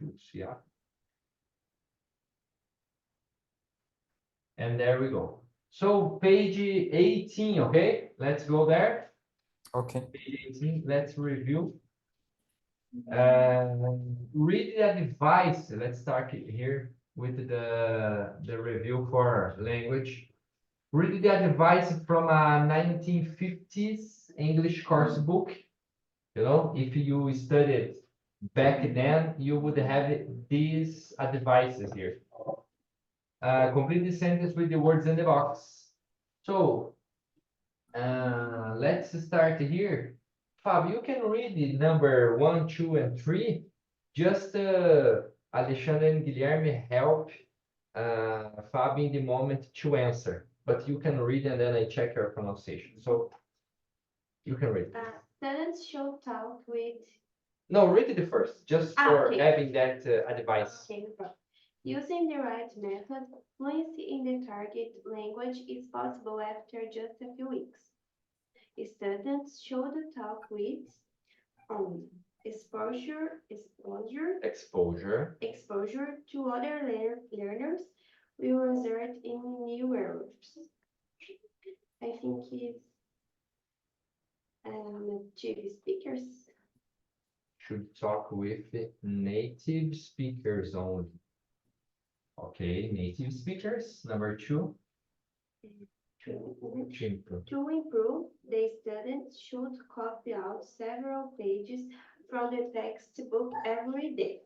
choose, yeah. And there we go. So page 18, okay? Let's go there. Okay. Page 18, let's review. Read the advice. Let's start here with the review for language. Read the advice from a 1950s English course book. You know, if you studied back then, you would have these advices here. Complete the sentence with the words in the box. So, let's start here. Fab, you can read the number 1, 2, and 3. Just Alexandre and Guilherme help Fab in the moment to answer. But you can read and then I check your pronunciation. So, you can read. Students should talk with... No, read it first, just for okay. having that advice. Okay, no problem. Using the right method, fluency in the target language is possible after just a few weeks. Students should talk with exposure to other learners will result in new errors. I think it's native speakers. Should talk with native speakers only. Okay, native speakers. Number 2. To improve, the students should copy out several pages from the textbook every day.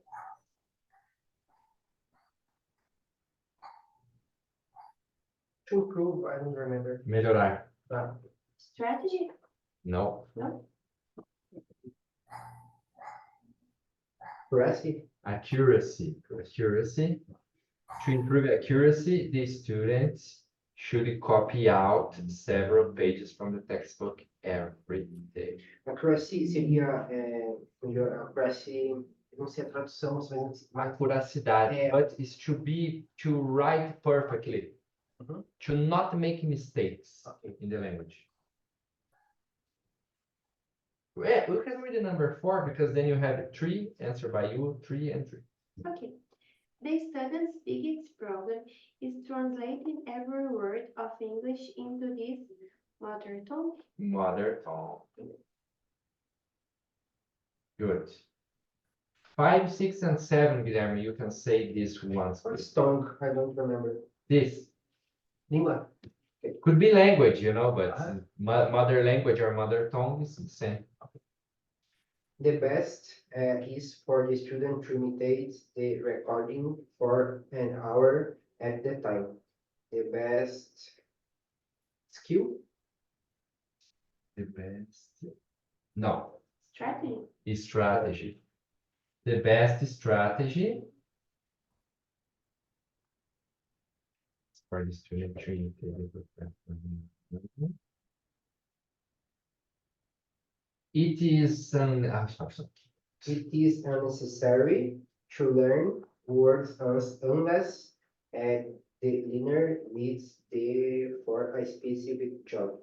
To improve, I don't remember. Melhorar. Strategy? No. No? Accuracy. To improve accuracy, the students should copy out several pages from the textbook every day. Accuracy seria, accuracy, não sei a tradução, mas... Acuracidade, but it's to write perfectly, to not make mistakes in the language. Well, we can read the number 4 because then you have 3 answered by you, 3 and 3. Okay. The student's biggest problem is translating every word of English into this mother tongue. Mother tongue. Good. 5, 6, and 7, Guilherme, you can say this once. What's tongue? I don't remember. This. Língua. Could be language, you know, but mother language or mother tongue is the same. The best is for the student to imitate the recording for an hour at the time. The best skill? The best. No. Strategy. Strategy. The best strategy for the student to imitate the It is It is unnecessary to learn words unless the learner needs them for a specific job.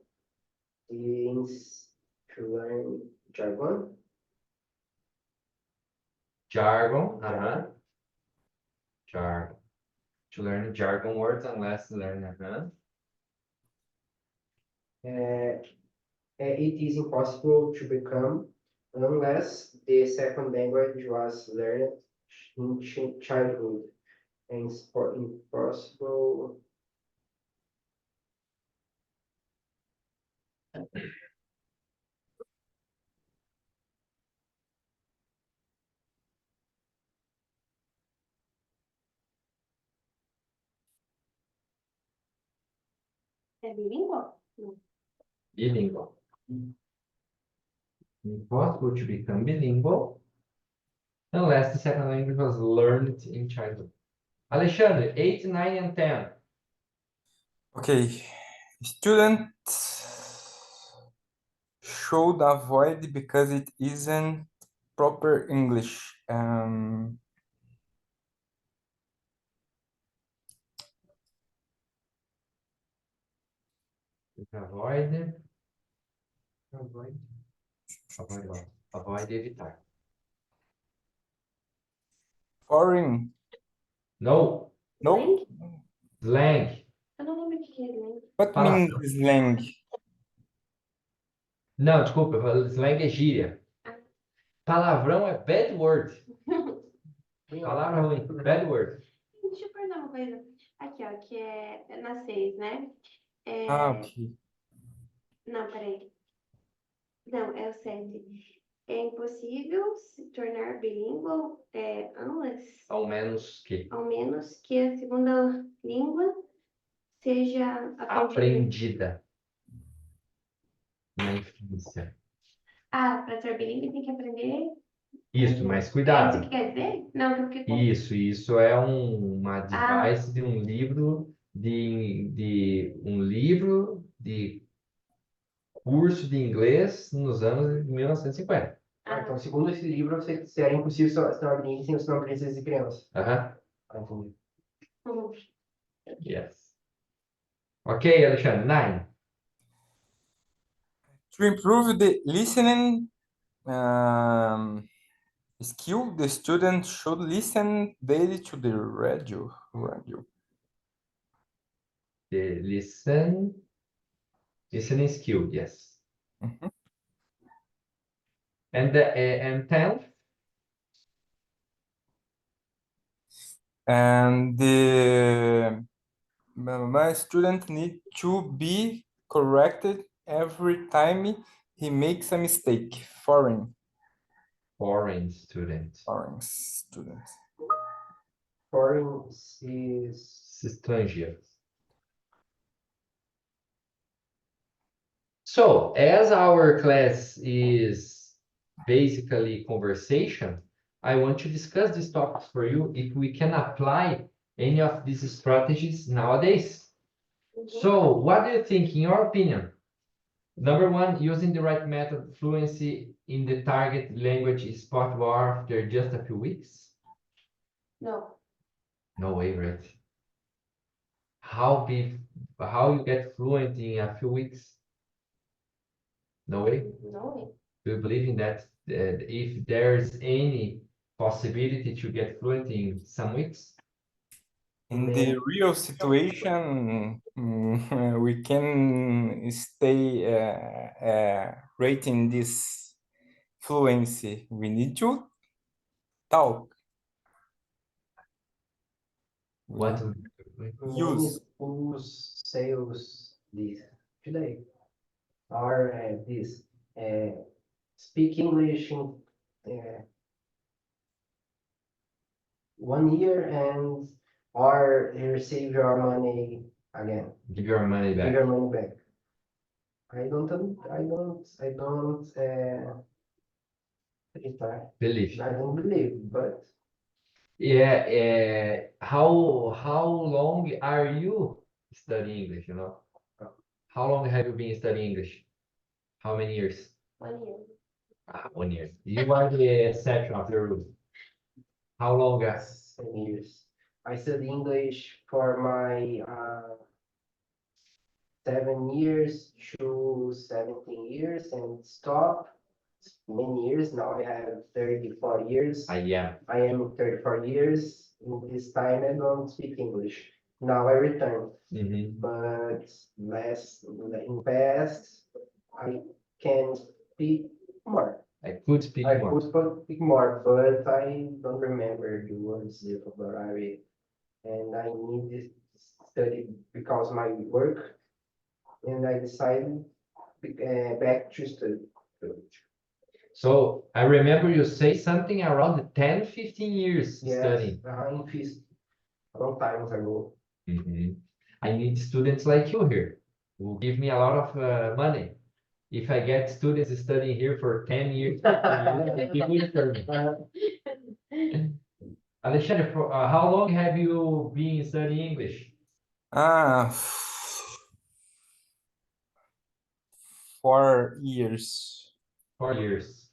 Means to learn jargon. Jargon. To learn jargon words unless learn. It is impossible to become unless the second language was learned in childhood. And impossible. Bilingual? No. Bilingual. Impossible to become bilingual unless the second language was learned in childhood. Alexandre, 8, 9, and 10. Okay. Students should avoid because it isn't proper English. Avoid, evitar. Foreign? No, No? slang. Eu não lembro o que é slang. What Fala. means slang? Não, desculpa, eu falei slang é gíria. Palavrão é bad word. Palavra ruim, bad word. Deixa eu perguntar uma coisa. Aqui, ó, que é na 6, né? Ah, ok. Não, peraí. Não, é o 7. É impossível se tornar bilíngue, Ao menos que ao menos que a segunda língua seja aprendida. aprendida na infância. Ah, para ser bilíngue tem que aprender. Isso, mas É isso cuidado. que quer dizer? Não, que eu fiquei com... Isso é uma device de um livro de curso de inglês nos anos 1950. Então, segundo esse livro, seria impossível se tornar bilíngue sem você não aprender desde criança. Aham. Entendi. Uhum. Yes. Ok, Alexandre, 9. To improve the listening skill, the student should listen daily to the radio. The listening skill, yes. Mhm. And 10th, And my student need to be corrected every time he makes a mistake. Foreign student. Student. Foreign is Estrangeiro. So, as our class is basically conversation, I want to discuss these topics for you if we can apply any of these strategies nowadays. So, what do you think, in your opinion? Number one, using the right method, fluency in the target language is possible after just a few weeks? Não. No way, right? How you get fluent in a few weeks? No way? Não. Do you believe in that? If there's any possibility to get fluent in some weeks? In the real situation, we can stay rating this fluency. We need to talk. What Use. Os sales this today are this speak English in 1 year and or receive your money again. give your money Give back? your money back. I don't Believe. I don't believe, but Yeah, how long are you studying English, you know? How long have you been studying English? How many years? 1 year. 1 year. You are the exception of the rule. How long? 7 years. I study English for my 7 years to 17 years and stop many years. Now I have 34 years. I am. I am 34 years. In this time I don't speak English. Now I return. But in past I can speak more. I could speak I more. could speak more, but I don't remember the words the vocabulary, and I need this study because my work, and I decided back to study. So I remember you say something around 10, 15 years Yes, studying. in fees, a long time ago. I need students like you here who give me a lot of money. If I get students studying here for 10 years, 15 years, it will for me. Alexandre, how long have you been studying English? 4 years. 4 years.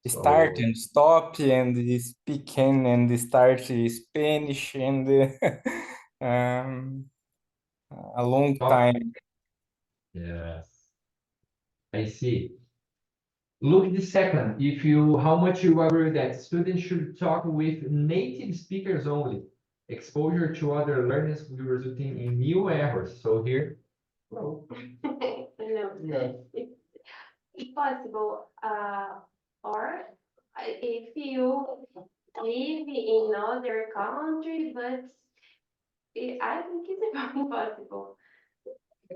Start So- and stop and speaking and start Spanish and a long Stop. time. Yes. I see. Look at the second. How much you agree with that? Students should talk with native speakers only. Exposure to other learners will result in new errors. So here, No, No, no. it's possible. Or if you live in other country, but I think it's impossible.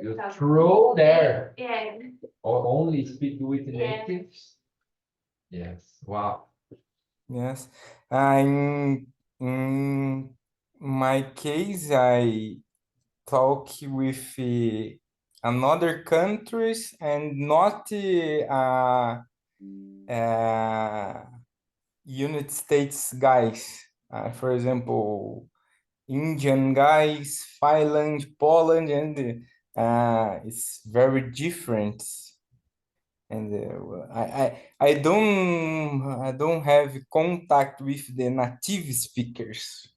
you So, throw there Yeah, or only speak with Yeah. natives. Yes. Wow. Yes. In my case, I talk with another countries and not United States guys. For example, Indian guys, Finland, Poland, and it's very different. And I don't have contact with the native speakers.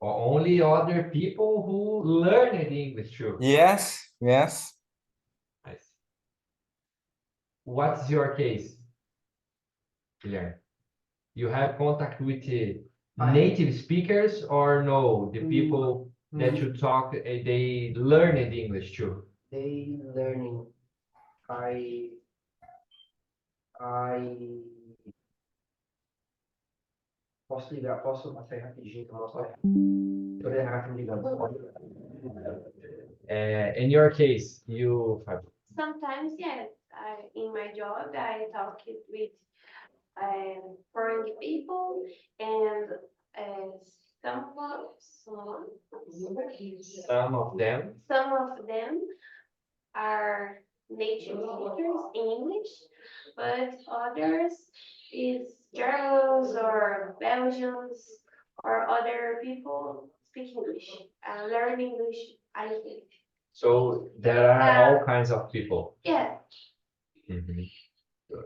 Or only other people who learned English too. Yes, yes. I see. What's your case, Guilherme? You have contact with native speakers or no? The people that you talk, they learned English too. They learning. I posso ligar, posso até rapidinho que eu mostro. Eu vou ligar me ligando. In your case, you sometimes, yes. In my job, I talk with foreign people and some of them are native speakers English, but others is Germans or Belgians or other people speak English, learn English, I think. So there are all kinds of people. Yeah, Mhm. Good.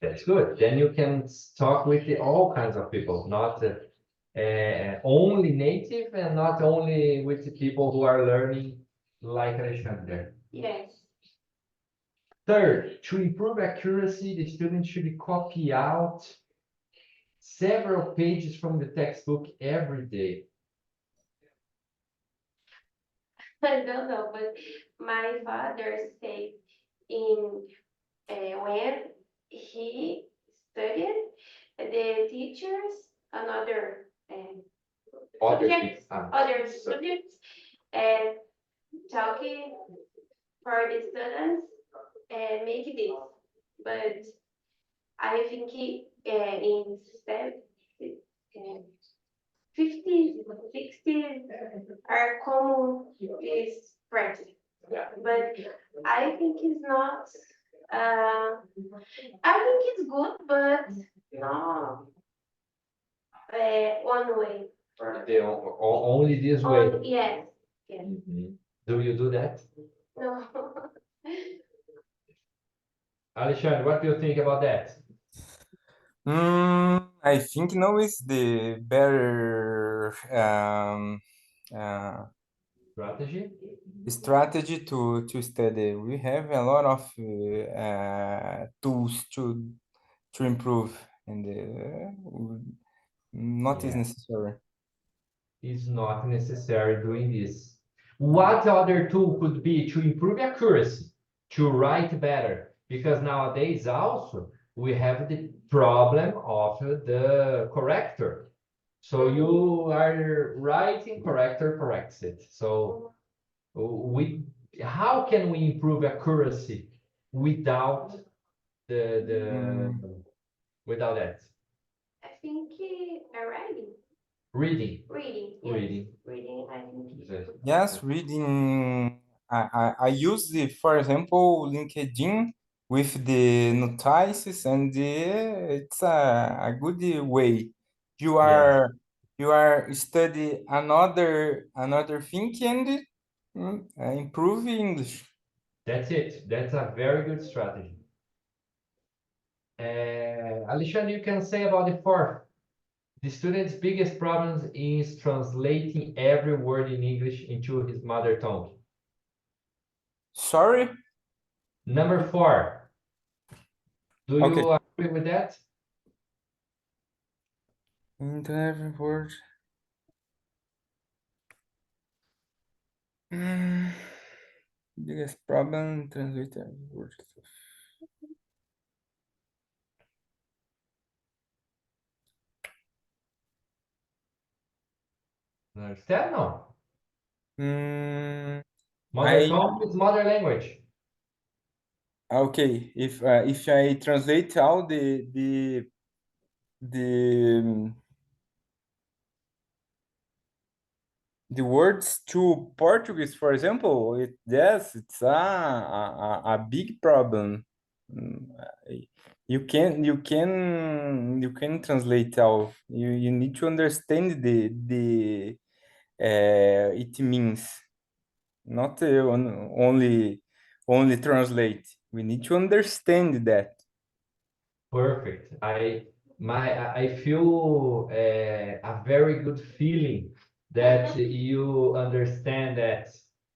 That's good. Then you can talk with all kinds of people, not only native and not only with the people who are learning like Alexander. yes. Third, to improve accuracy, the student should copy out several pages from the textbook every day. I don't know, but my father said in when he studied, the teachers, another Other subjects, people. other subjects, talking for the students make this. But I think in step 50s, 60s are common this practice. But I think it's not, I think it's good, but not one way. Only this way. Yes, yes. Mhm. Do you do that? No. Alexandre, what do you think about that? I think now is the better strategy to study. We have a lot of tools to improve, and not is Yeah. necessary. It's not necessary doing this. What other tool could be to improve accuracy, to write better? Because nowadays also we have the problem of the corrector. So you are writing, corrector corrects it. So how can we improve accuracy without without that? I think writing. Reading. Reading. Yes. Reading. Reading, I think. Yes, reading. I use the, for example, LinkedIn with the notices, and it's a good way. You are study another thing and improve English. That's it. That's a very good strategy. Alexandre, you can say about the fourth. The student's biggest problem is translating every word in English into his mother tongue. Sorry? Number 4. Do you Okay. agree with that? Into every word. Biggest problem, translate every word. Understand? No. Mm, Mother I tongue is mother language. okay. If I translate all the the words to Portuguese, for example, yes, it's a big problem. Mm, you can translate all. You need to understand the it means, not only translate. We need to understand that. Perfect. I feel a very good feeling that you understand that.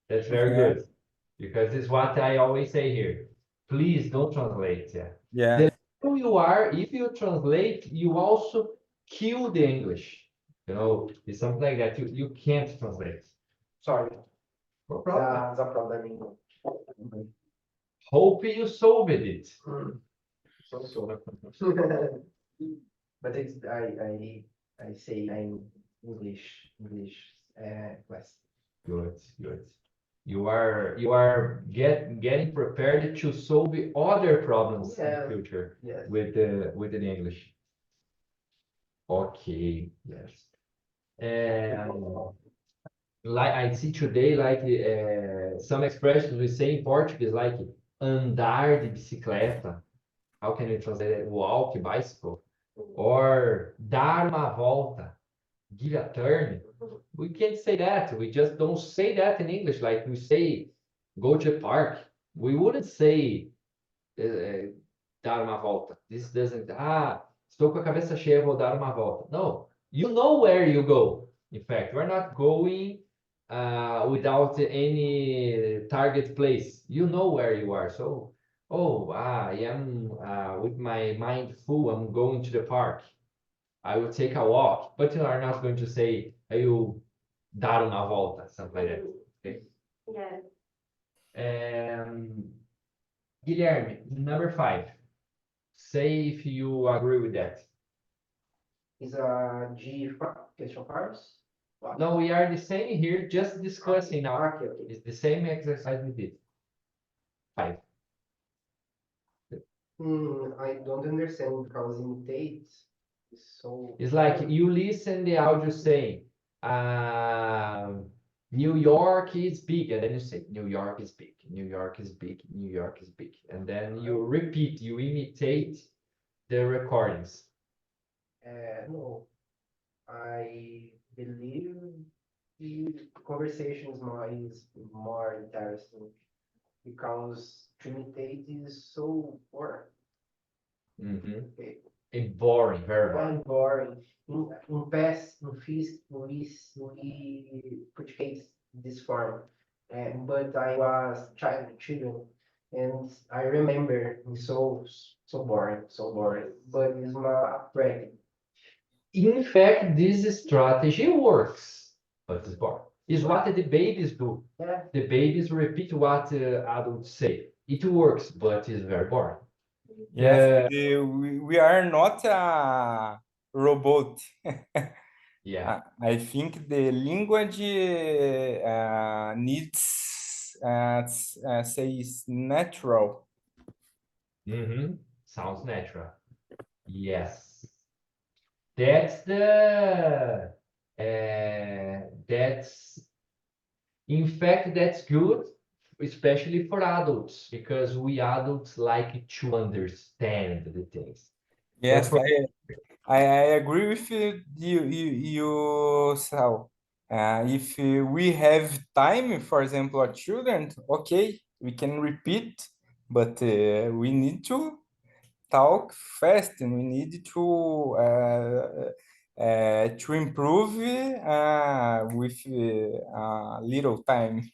That's very Yeah. good, because it's what I always say here. Please don't translate. Yeah. Yeah. Who you are, if you translate, you also kill the English. It's something like that. You can't translate. Sorry, No problem. that's a problem. Hope you solved it. So. But it's I say I'm English class. Good, good. You are getting prepared to solve other problems in the Yeah. future Yes. with the English. Okay, yes. And like I see today, like some expressions we say in Portuguese, like andar de bicicleta. How can you translate it? Walk bicycle. Or dar uma volta. Give a turn. We can't say that. We just don't say that in English. Like we say, go to the park. We wouldn't say dar uma volta. This doesn't. Estou com a cabeça cheia, vou dar uma volta. No, you know where you go. In fact, we're not going without any target place. You know where you are. So, I am with my mind full. I'm going to the park. I will take a walk, but you are not going to say, I will dar uma volta, something like that. Okay. Yes. Guilherme, number 5. Say if you agree with that. Is a G question first? What? No, we are the same here, just discussing now. Okay. It's the same exercise we did. 5. I don't understand because imitate is so. It's like you listen the audio saying, New York is big, and then you say, New York is big, New York is big, New York is big. And then you repeat, you imitate the recordings. No, I believe the conversation is more interesting because to imitate is so boring. Mhm. Okay. And boring, very boring. And boring. In past, in fiz, we purchased this form, but I was children, and I remember it's so boring. But it's not practical. In fact, this strategy works, but it's boring. It's what the babies do. Yeah. The babies repeat what adults say. It works, but it's very boring. Yes, we are not a robot. Yeah. I think the language needs says natural. Sounds natural. Yes. That's the that's in fact that's good, especially for adults, because we adults like to understand the things. Yes, for- I agree with you, Sal. If we have time, for example, our children, okay, we can repeat, but we need to talk fast and we need to improve with little time.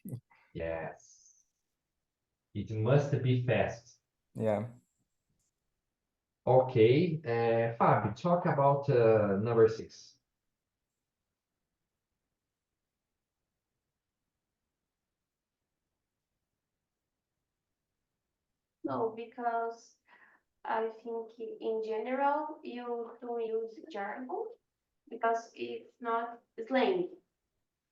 Yes. It must be fast. Yeah. Okay, Fábio, talk about number 6. No, because I think in general you don't use jargon because it's not slang.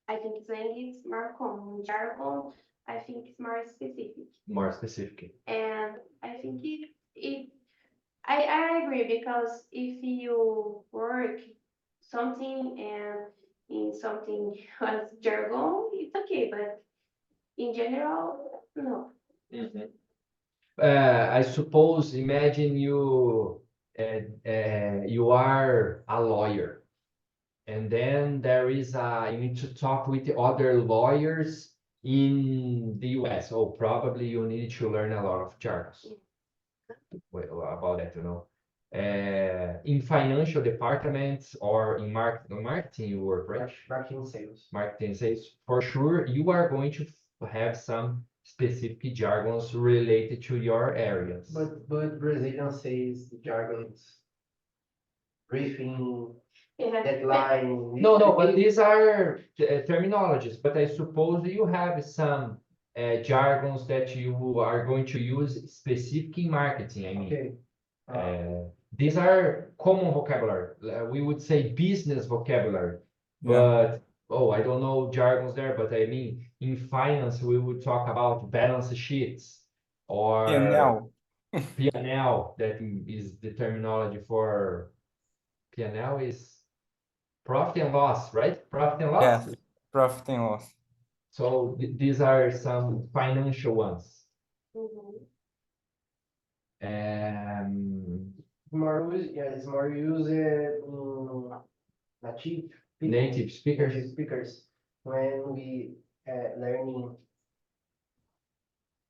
I think slang is more common. Jargon, I think it's more specific. More specific. And I think I agree because if you work something and in something has jargon, it's okay, but in general, no. I suppose, imagine you you are a lawyer, and then you need to talk with the other lawyers in the US. Oh, probably you need to learn a lot of jargons about that, in financial departments or in marketing you work, right? Marketing sales. Marketing sales, for sure, you are going to have some specific jargons related to your areas. But Brazilian says the jargons, briefing, Yeah. deadline. No, but these are terminologies. But I suppose you have some jargons that you are going to use specific in marketing. I mean, Okay. these are common vocabulary. We would say business vocabulary. Yeah. But I don't know jargons there. But I mean, in finance, we would talk about balance sheets or P&L. P&L. That is the terminology for P&L is profit and loss, right? Profit and loss. Yes, profit and loss. So these are some financial ones. Mhm. It's more used in Native speakers. native speakers when we learning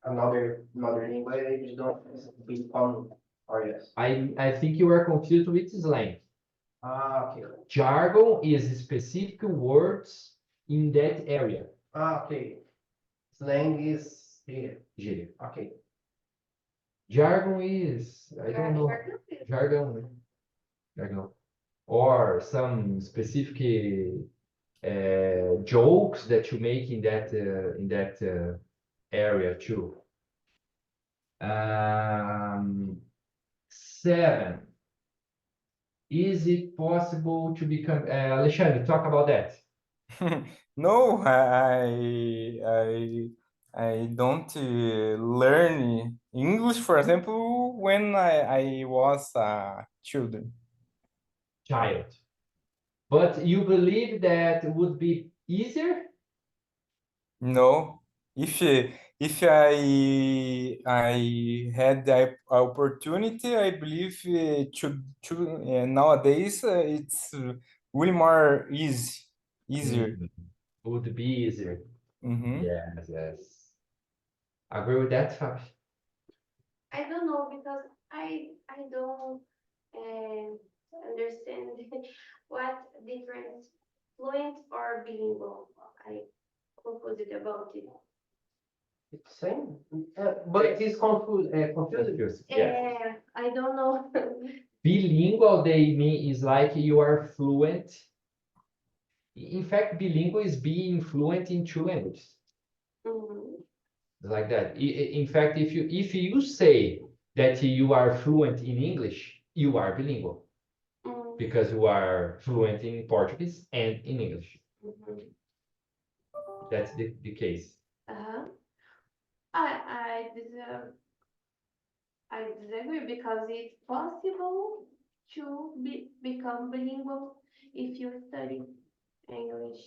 another language don't be common or yes. I think you are confused with slang. Okay. Jargon is specific words in that area. Okay. Slang is here. Gíria. Okay. Jargon is, I don't know. Jargon. Or some specific jokes that you make in that area too. 7. Is it possible to become Alexandre, talk about that. No, I don't learn English, for example, when I was a children. Child. But you believe that would be easier? No, if I had the opportunity, I believe nowadays it's really more easier. Would be easier. Mhm. Yes. Agree with that, Fábio? I don't know because I don't understand what difference fluent or bilingual. I confused about it. It's same. But it's confused. Confused. Yeah. I don't know. Bilingual, they mean is like you are fluent. In fact, bilingual is being fluent in 2 languages. Mhm. Like that. In fact, if you say that you are fluent in English, you are bilingual Mhm. because you are fluent in Portuguese and in English. Mhm. That's the case. Uh-huh. I disagree because it's possible to become bilingual if you study English.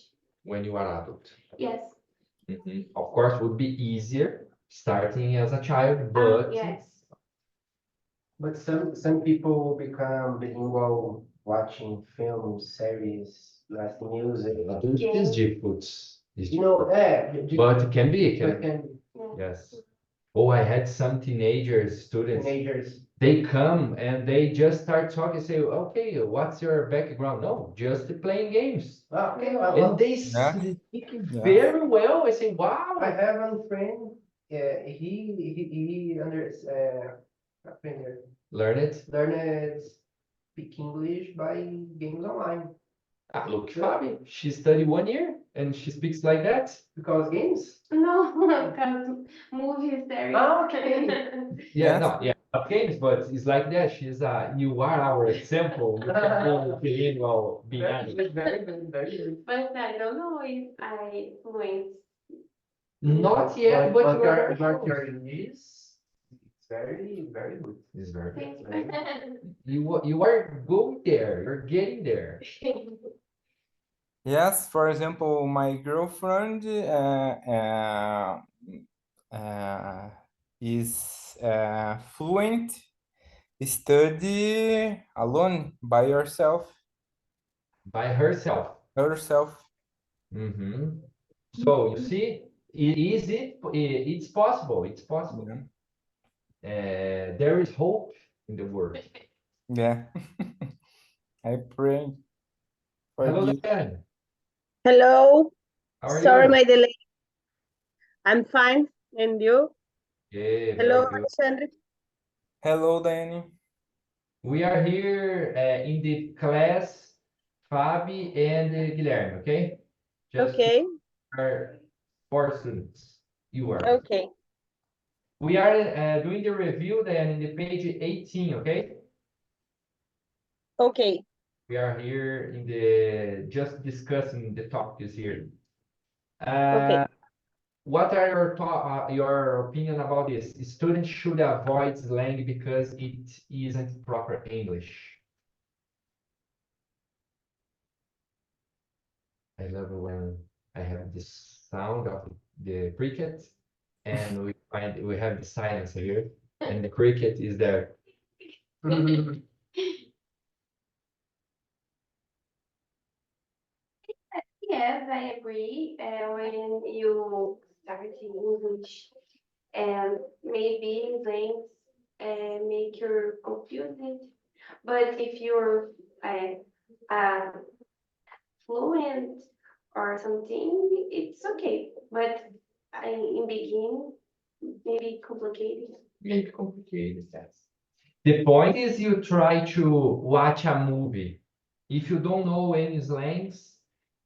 When you are adult. Yes. Of course, would be easier starting as a child, but yes. But some people become bilingual watching films, series, listening music. it is difficult. But It can be. Yeah. Yes. Oh, I had some students. Teenagers. They come and they just start talking, say, okay, what's your background? No, just playing games. Okay. And they Yeah. speak Yeah. very well. I say, wow. I have a friend. He under Learn it. Learn it, speak English by games online. Ah, look, Fabi, she studied 1 year and she speaks like that. Because games? No, because movie series. Ah, okay. Yeah, Yes. no, yeah, not games, but it's like that. You are our example. You can go bilingual, being Very honest. good, very good, very good. But I don't know if I fluent. Not yet, but you are very but close. your English is very, very good. It's very good. Thanks. You are going there. You're getting there. Yes, for example, my girlfriend is fluent, study alone by herself. By herself. Herself. Mm-hmm. So you see, it's possible. It's possible. There is hope in the world. Yeah. I pray for Hello, this. Diane. Hello, How are sorry you? my delay. I'm fine, and you? Yeah, Hello, very good. Alexandre. Hello, Danny. We are here in the class, Fabi and Guilherme, okay? Just Okay, our 4 students. You are. okay, We are doing the review then in the page 18, okay? okay. We are here in the just discussing the topics here. Uh, What are your opinion about this? Students should avoid slang because it isn't proper English. I love when I have this sound of the cricket and we have the silence here and the cricket is there. Yes, I agree. When you start in English, and maybe links make you confused. But if you're uh, fluent or something, it's okay. But in beginning, maybe complicated. Maybe complicated, yes. The point is you try to watch a movie. If you don't know any slangs,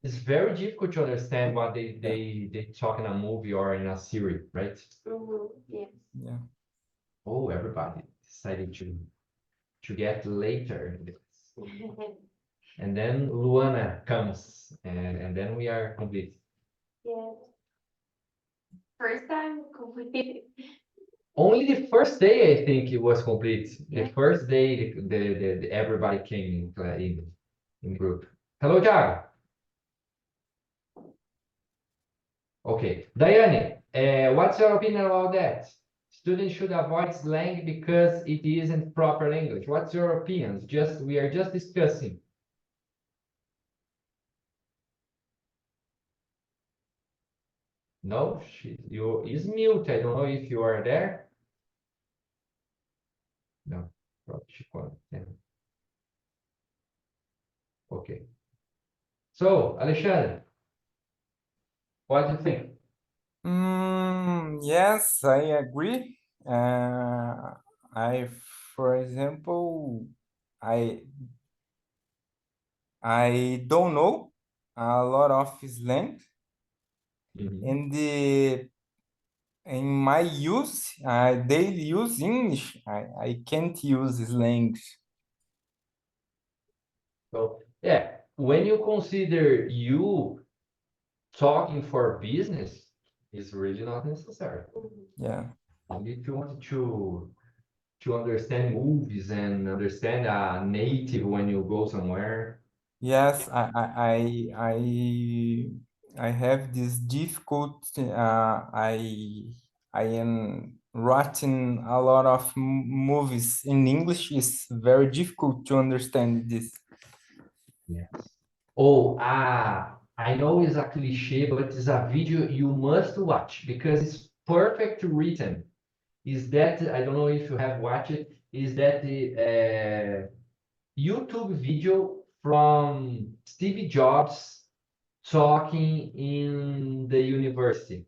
it's very difficult to understand what they talk in a movie or in a series, right? Yes. Yeah. Oh, everybody decided to get later in this. And then Luana comes and then we are complete. Yes. First time completed. Only the first day I think it was complete. The Yeah. first day everybody came in group. Hello, Thiago. Okay, Diane, what's your opinion about that? Students should avoid slang because it isn't proper English. What's your opinion? We are just discussing. No, you is mute. I don't know if you are there. No, probably she can't. Yeah. Okay. So, Alexandre, what do you think? Yes, I agree. For example, I don't know a lot of slang, and in my use, daily use English, I can't use slangs. So, yeah, when you consider you talking for business, it's really not necessary. Yeah. And if you want to understand movies and understand a native when you go somewhere, Yes, I have this difficult. I am writing a lot of movies in English. It's very difficult to understand this. yes. Oh, I know it's a cliche, but it's a video you must watch because it's perfect written. Is that, I don't know if you have watched it, is that the YouTube video from Steve Jobs talking in the university.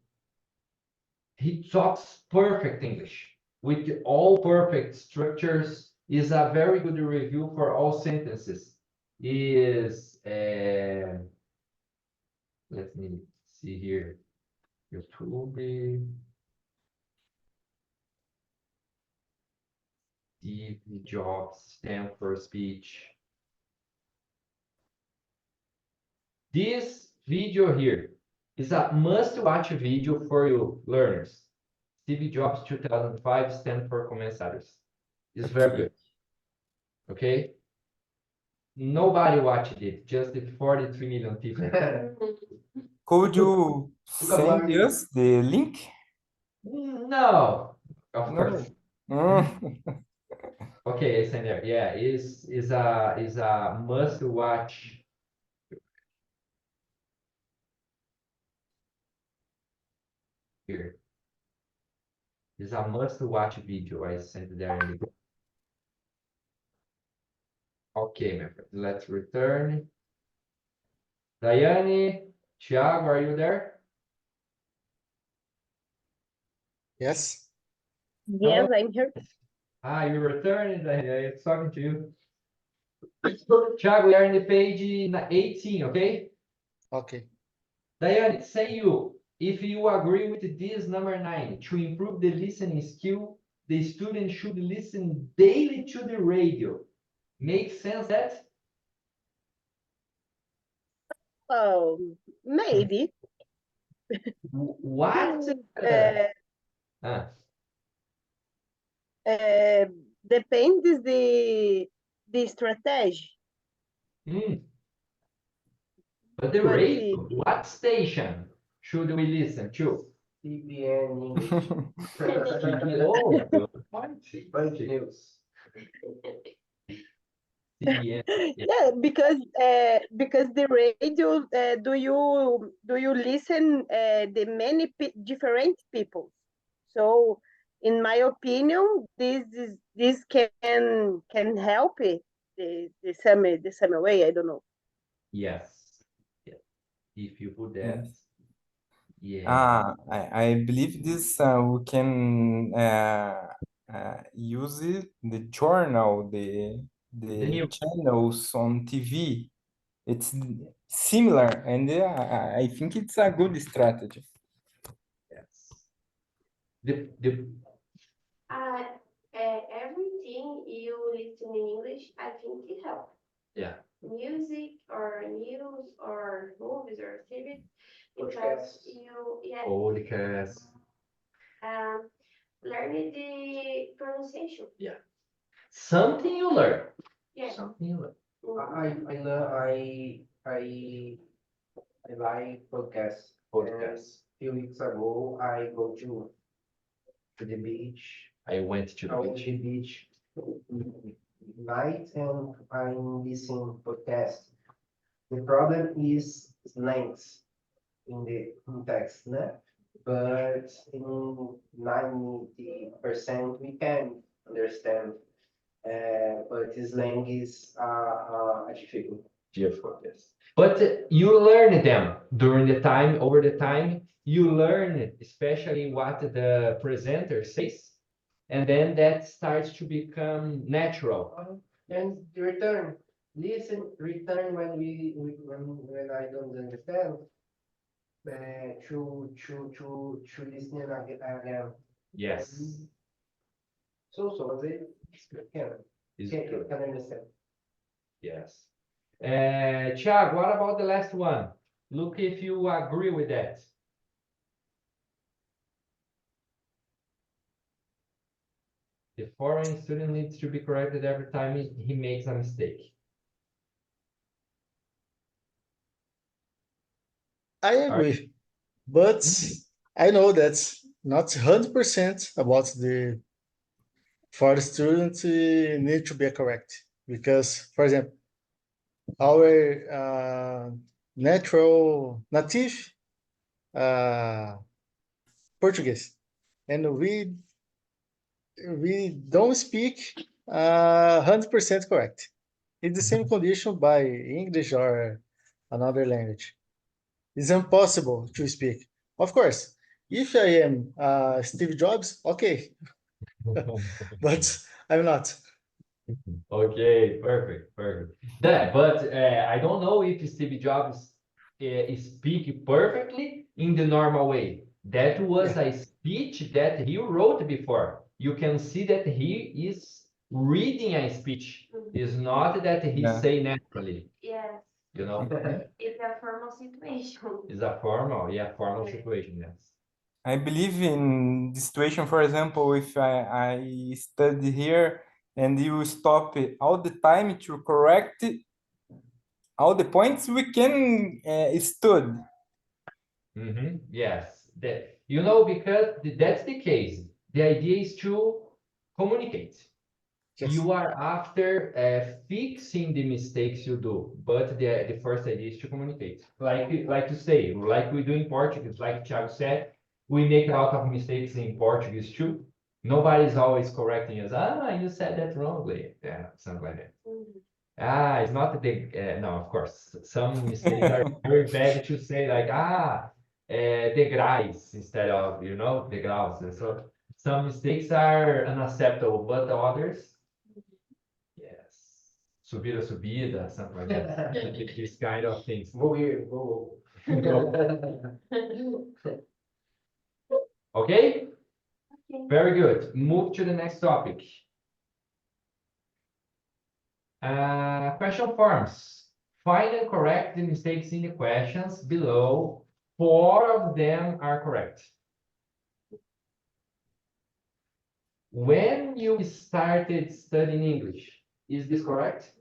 He talks perfect English with all perfect structures, is a very good review for all sentences. Is let me see here. YouTube. Steve Jobs Stanford speech. This video here is a must-watch video for you learners. Steve Jobs 2005 Stanford Commentaries. It's very good. Okay? Nobody watched it, just the 43 million people. Could you send us the link? No, of course. No. Okay, it's in there. Yeah, is a must-watch. Here. It's a must-watch video. I sent it there in the group. Okay, my friend. Let's return. Daiane, Thiago, are you there? Yes. Yes, I'm here. Ah, you returned. It's talking to you. Thiago, we are in the page 18, okay? Okay. Daiane, say you. If you agree with this number 9, to improve the listening skill, the student should listen daily to the radio. Makes sense that? Oh, maybe. What? Uh, depends the strategy. But the But radio, what station should we listen to? CBN English. Oh, good point. Band News. CBN. Yeah, because the radio, do you listen the many different people? So, in my opinion, this can help it the same way. I don't know. Yes. Yeah. If you put that. Yes. Yeah. I believe this we can use it, the journal, the news. channels on TV. It's similar, and I think it's a good strategy. Yes. The Everything you listen in English, I think it helps. Yeah. Music or news or movies or series, because Podcasts. podcast. learning the pronunciation. Something you learn. Yeah. Something you learn. I like podcasts. Podcasts. A few weeks ago, I go to the beach. I went to I the went to beach. the beach night and I'm listening podcast. The problem is slangs in the text, né? But in 90% we can understand. But slang is a difficult. Difficult, yes. But you learn them during the time, over the time, you learn especially what the presenter says, and then that starts to become natural. And return, listen, return when when I don't understand. To listen again. Yes. So they can Is can true. can understand. Yes. Thiago, what about the last one? Look if you agree with that. The foreign student needs to be corrected every time he makes a mistake. I agree. But I know that's not 100% about the for the student need to be correct. Because, for example, our native Portuguese, and we don't speak 100% correct. It's the same condition by English or another language. It's impossible to speak. Of course, if I am Steve Jobs, okay, but I'm not. Okay, perfect, perfect. But I don't know if Steve Jobs speak perfectly in the normal way. That was a speech that he wrote before. You can see that he is reading a speech. It's not that he Yeah. say naturally, Yes, you know? it's a formal situation. It's a formal, formal situation, yes. I believe in the situation, for example, if I study here and you stop all the time to correct all the points, we can study. Yes, because that's the case. The idea is to communicate. Yes. You are after fixing the mistakes you do, but the first idea is to communicate. Like to say, like we do in Portuguese, like Thiago said, we make a lot of mistakes in Portuguese too. Nobody's always correcting us. You said that wrongly. Yeah, something like that. It's not no, of course. Some mistakes are very bad to say, like, degraus instead of, degraus. So some mistakes are unacceptable, but others, yes. Subida, subida, something like that. These kind of things. Okay? Okay. Very good. Move to the next topic. Question forms. Find and correct the mistakes in the questions below. 4 of them are correct. When you started studying English, is this correct?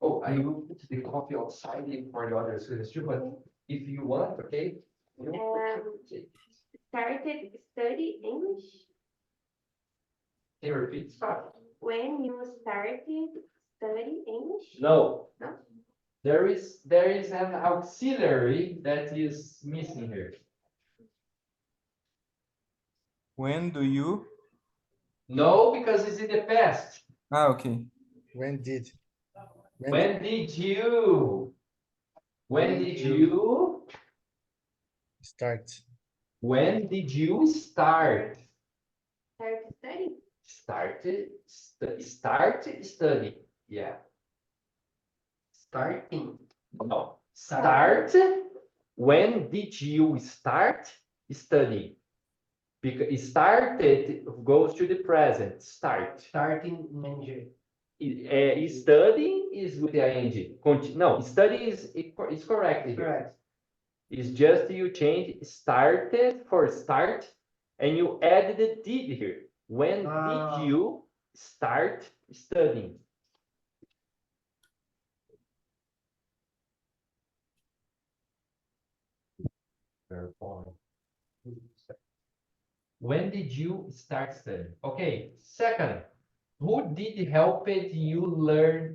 Oh, I will put the copy outside for the other students too, but if you want, okay? Started study English Can you repeat, Scott? when you started study English? No. No? There is an auxiliary that is missing here. When do you? No, because it's in the past. Okay. When did? When did you? When did you? Start? When did you start? Start study? Start study. Yeah. Starting. No. Start. When did you start studying? Because started goes to the present. Start. Starting manager. Studying is with the ing. No, study is correct here. Correct. It's just you change started for start and you add the did here. When did you start studying? When did you start studying? Okay, second, who did help you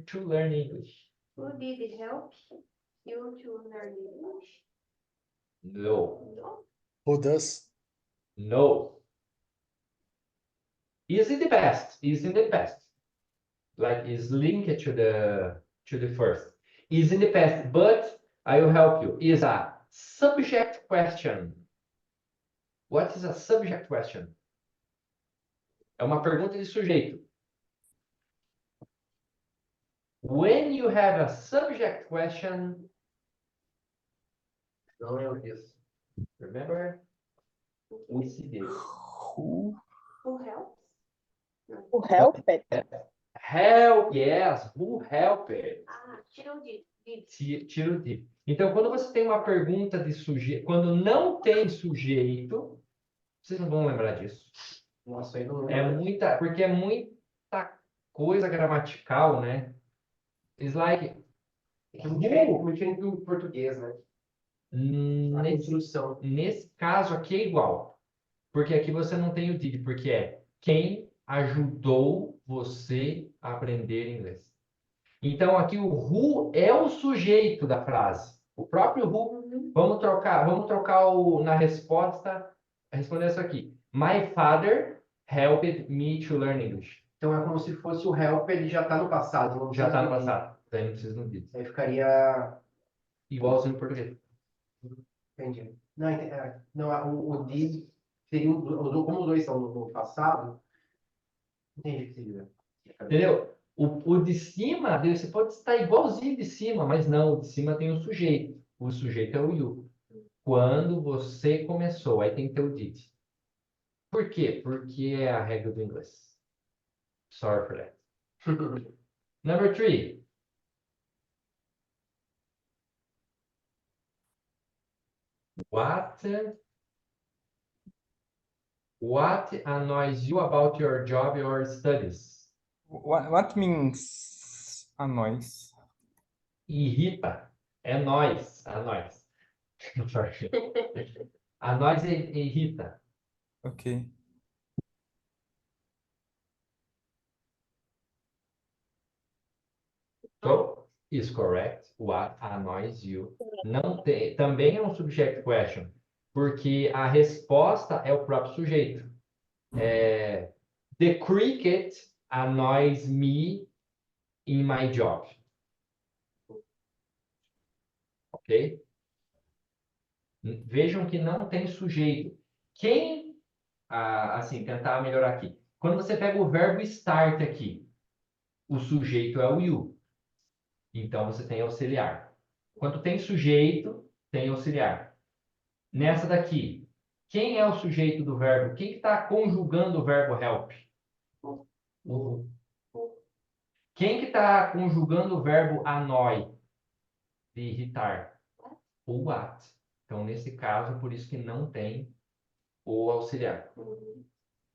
to learn English? Who did help you to learn English? No. No? Who does? No. Is in the past. Is in the past. Like is linked to the first. Is in the past, but I will help you. Is a subject question. What is a subject question? É uma pergunta de sujeito. When you have a subject question, remember? We see this. Who? Who helps? Who helped? Help, yes. Who helped? Tiro did. Tira o did. Então, quando você tem uma pergunta de sujeito, quando não tem sujeito, vocês não vão lembrar disso. Nossa, aí não Porque é muita coisa gramatical, né? It's like muito diferente do português, né? A construção. nesse caso aqui é igual. Porque aqui você não tem o did, porque é quem ajudou você a aprender inglês. Então aqui o who é o sujeito da frase. O próprio who, vamos trocar na resposta, responder isso aqui. My father helped me to learn English. Então é como se fosse o help, ele já está no passado. Não Já está no precisa passado. Daí não precisa no did. Aí ficaria. Igualzinho no português. Entendi. Não, o did seria como os dois estão no passado. Entendi o que você diz. Entendeu? O de cima, você pode estar igualzinho de cima, mas não, o de cima tem o sujeito. O sujeito é o you. Quando você começou, aí tem que ter o did. Por quê? Porque é a regra do inglês. Sorry for that. Number 3. What annoys you about your job or studies? What means annoys? Irrita. É nós. A nós. Sorry. A nós irrita. Okay. So, is correct. What annoys you? Não tem, também é um subject question, porque a resposta é o próprio sujeito. The cricket annoys me in my job. Ok? Vejam que não tem sujeito. Assim, tentar melhorar aqui. Quando você pega o verbo start aqui, o sujeito é o you. Então, você tem auxiliar. Quando tem sujeito, tem auxiliar. Nessa daqui, quem é o sujeito do verbo? Quem que está conjugando o verbo help? O. Quem que está conjugando o verbo annoy? De irritar? O what. Então, nesse caso, por isso que não tem o auxiliar.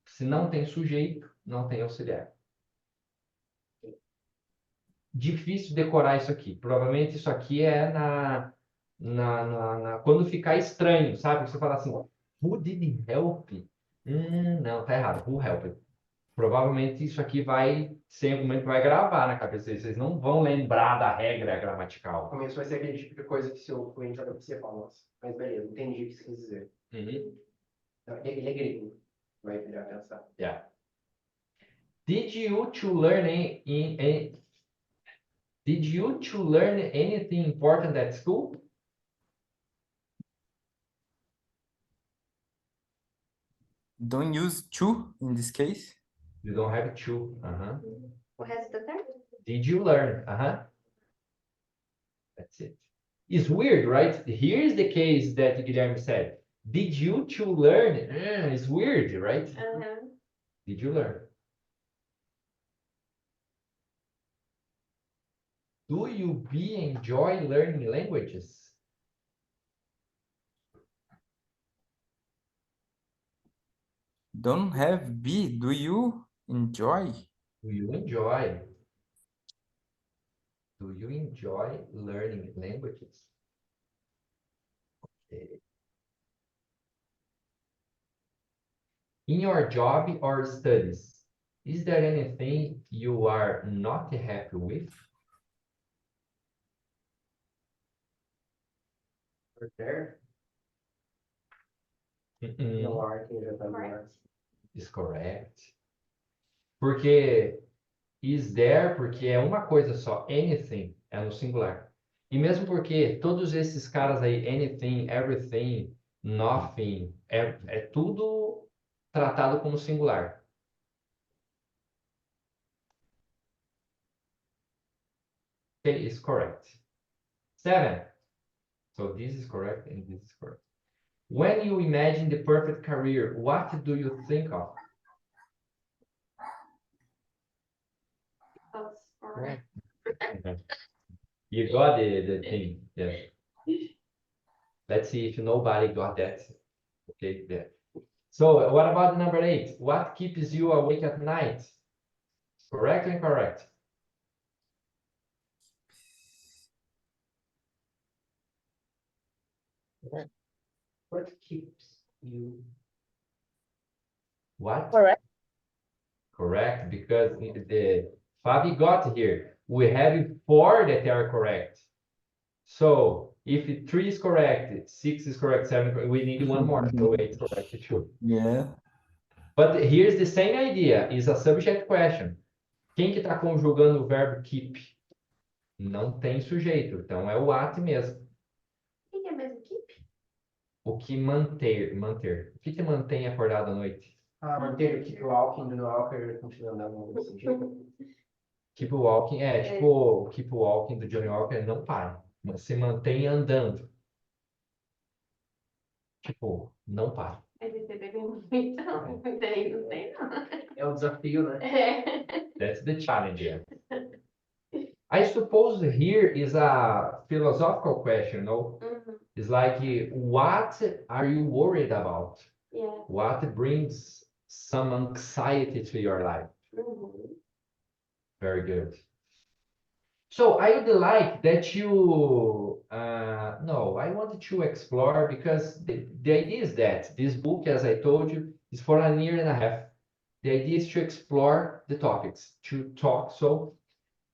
Se não tem sujeito, não tem auxiliar. Difícil decorar isso aqui. Provavelmente isso aqui é quando ficar estranho, sabe? Você fala assim, who did help? Não, tá errado. Who helped? Provavelmente isso aqui vai ser um momento que vai gravar na cabeça deles. Vocês não vão lembrar da regra No gramatical. começo vai ser aquele tipo de coisa que se o cliente olha pra você e fala, nossa, mas beleza, entendi o que você quis dizer. Uhum. Então, ele é gringo, vai virar pensar. Yeah. Did you to learn Did you to learn anything important at school? Don't use to in this case. You don't have to. Uh-huh. O resto tá certo? Did you learn? Uh-huh. That's it. It's weird, right? Here's the case that Guilherme said. Did you to learn? It's weird, right? Aham. Did you learn? Do you enjoy learning languages? Don't have be. Do you enjoy? Do you enjoy? Do you enjoy learning languages? Okay. In your job or studies, is there anything you are not happy with? Right there, Mm-mm. no ar, que já tá no ar. Correct. Is correct. Porque is there, porque é uma coisa só. Anything é no singular. E mesmo porque todos esses caras aí, anything, everything, nothing, é tudo tratado como singular. Okay, is correct. 7. So this is correct and this is correct. When you imagine the perfect career, what do you think of? Thoughts or- You got the thing. Yeah. Let's see if nobody got that. Okay, there. So what about number 8? What keeps you awake at night? Correct or incorrect? What keeps you? What? Correct. Correct, because the Fabi got here. We have 4 that are correct. So if 3 is correct, 6 is correct, 7, we need one more. So 8 is correct too. Yeah. But here's the same idea, is a subject question. Quem que está conjugando o verbo keep? Não tem sujeito, então é o at mesmo. O que é mesmo keep? O que manter. O que te mantém acordado à noite? Ah, manter o keep walking, do walker, continuando andando no sentido. Keep walking. Tipo, keep walking do Johnny Walker, não para. Mas se mantém andando. Tipo, não para. Mas você bebe muito, daí não sei não. É o desafio, né? That's the challenge here. I suppose here is a philosophical question, no? Mhm. It's like, what are you worried about? Yeah. What brings some anxiety to your life? Mhm. Very good. So I would like that you, no, I wanted to explore because the idea is that this book, as I told you, is for 1.5 years. The idea is to explore the topics, to talk. So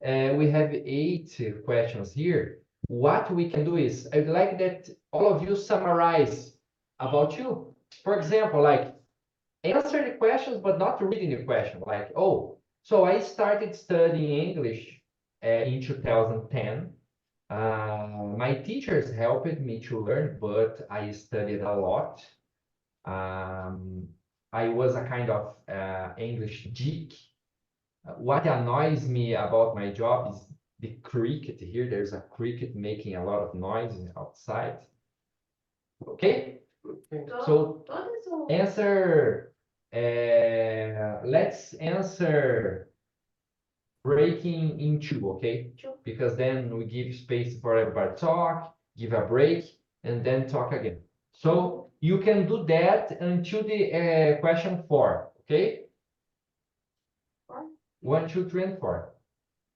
we have 8 questions here. What we can do is, I'd like that all of you summarize about you. For example, like answer the questions, but not reading the question. Like, oh, so I started studying English in 2010. My teachers helped me to learn, but I studied a lot. I was a kind of English geek. What annoys me about my job is the cricket here. There's a cricket making a lot of noise outside. Okay? So Todas ou... answer, let's answer breaking in 2, okay? Two. Because then we give space for everybody to talk, give a break, and then talk again. So you can do that until the question 4, okay? 4? 1, 2, 3, and 4.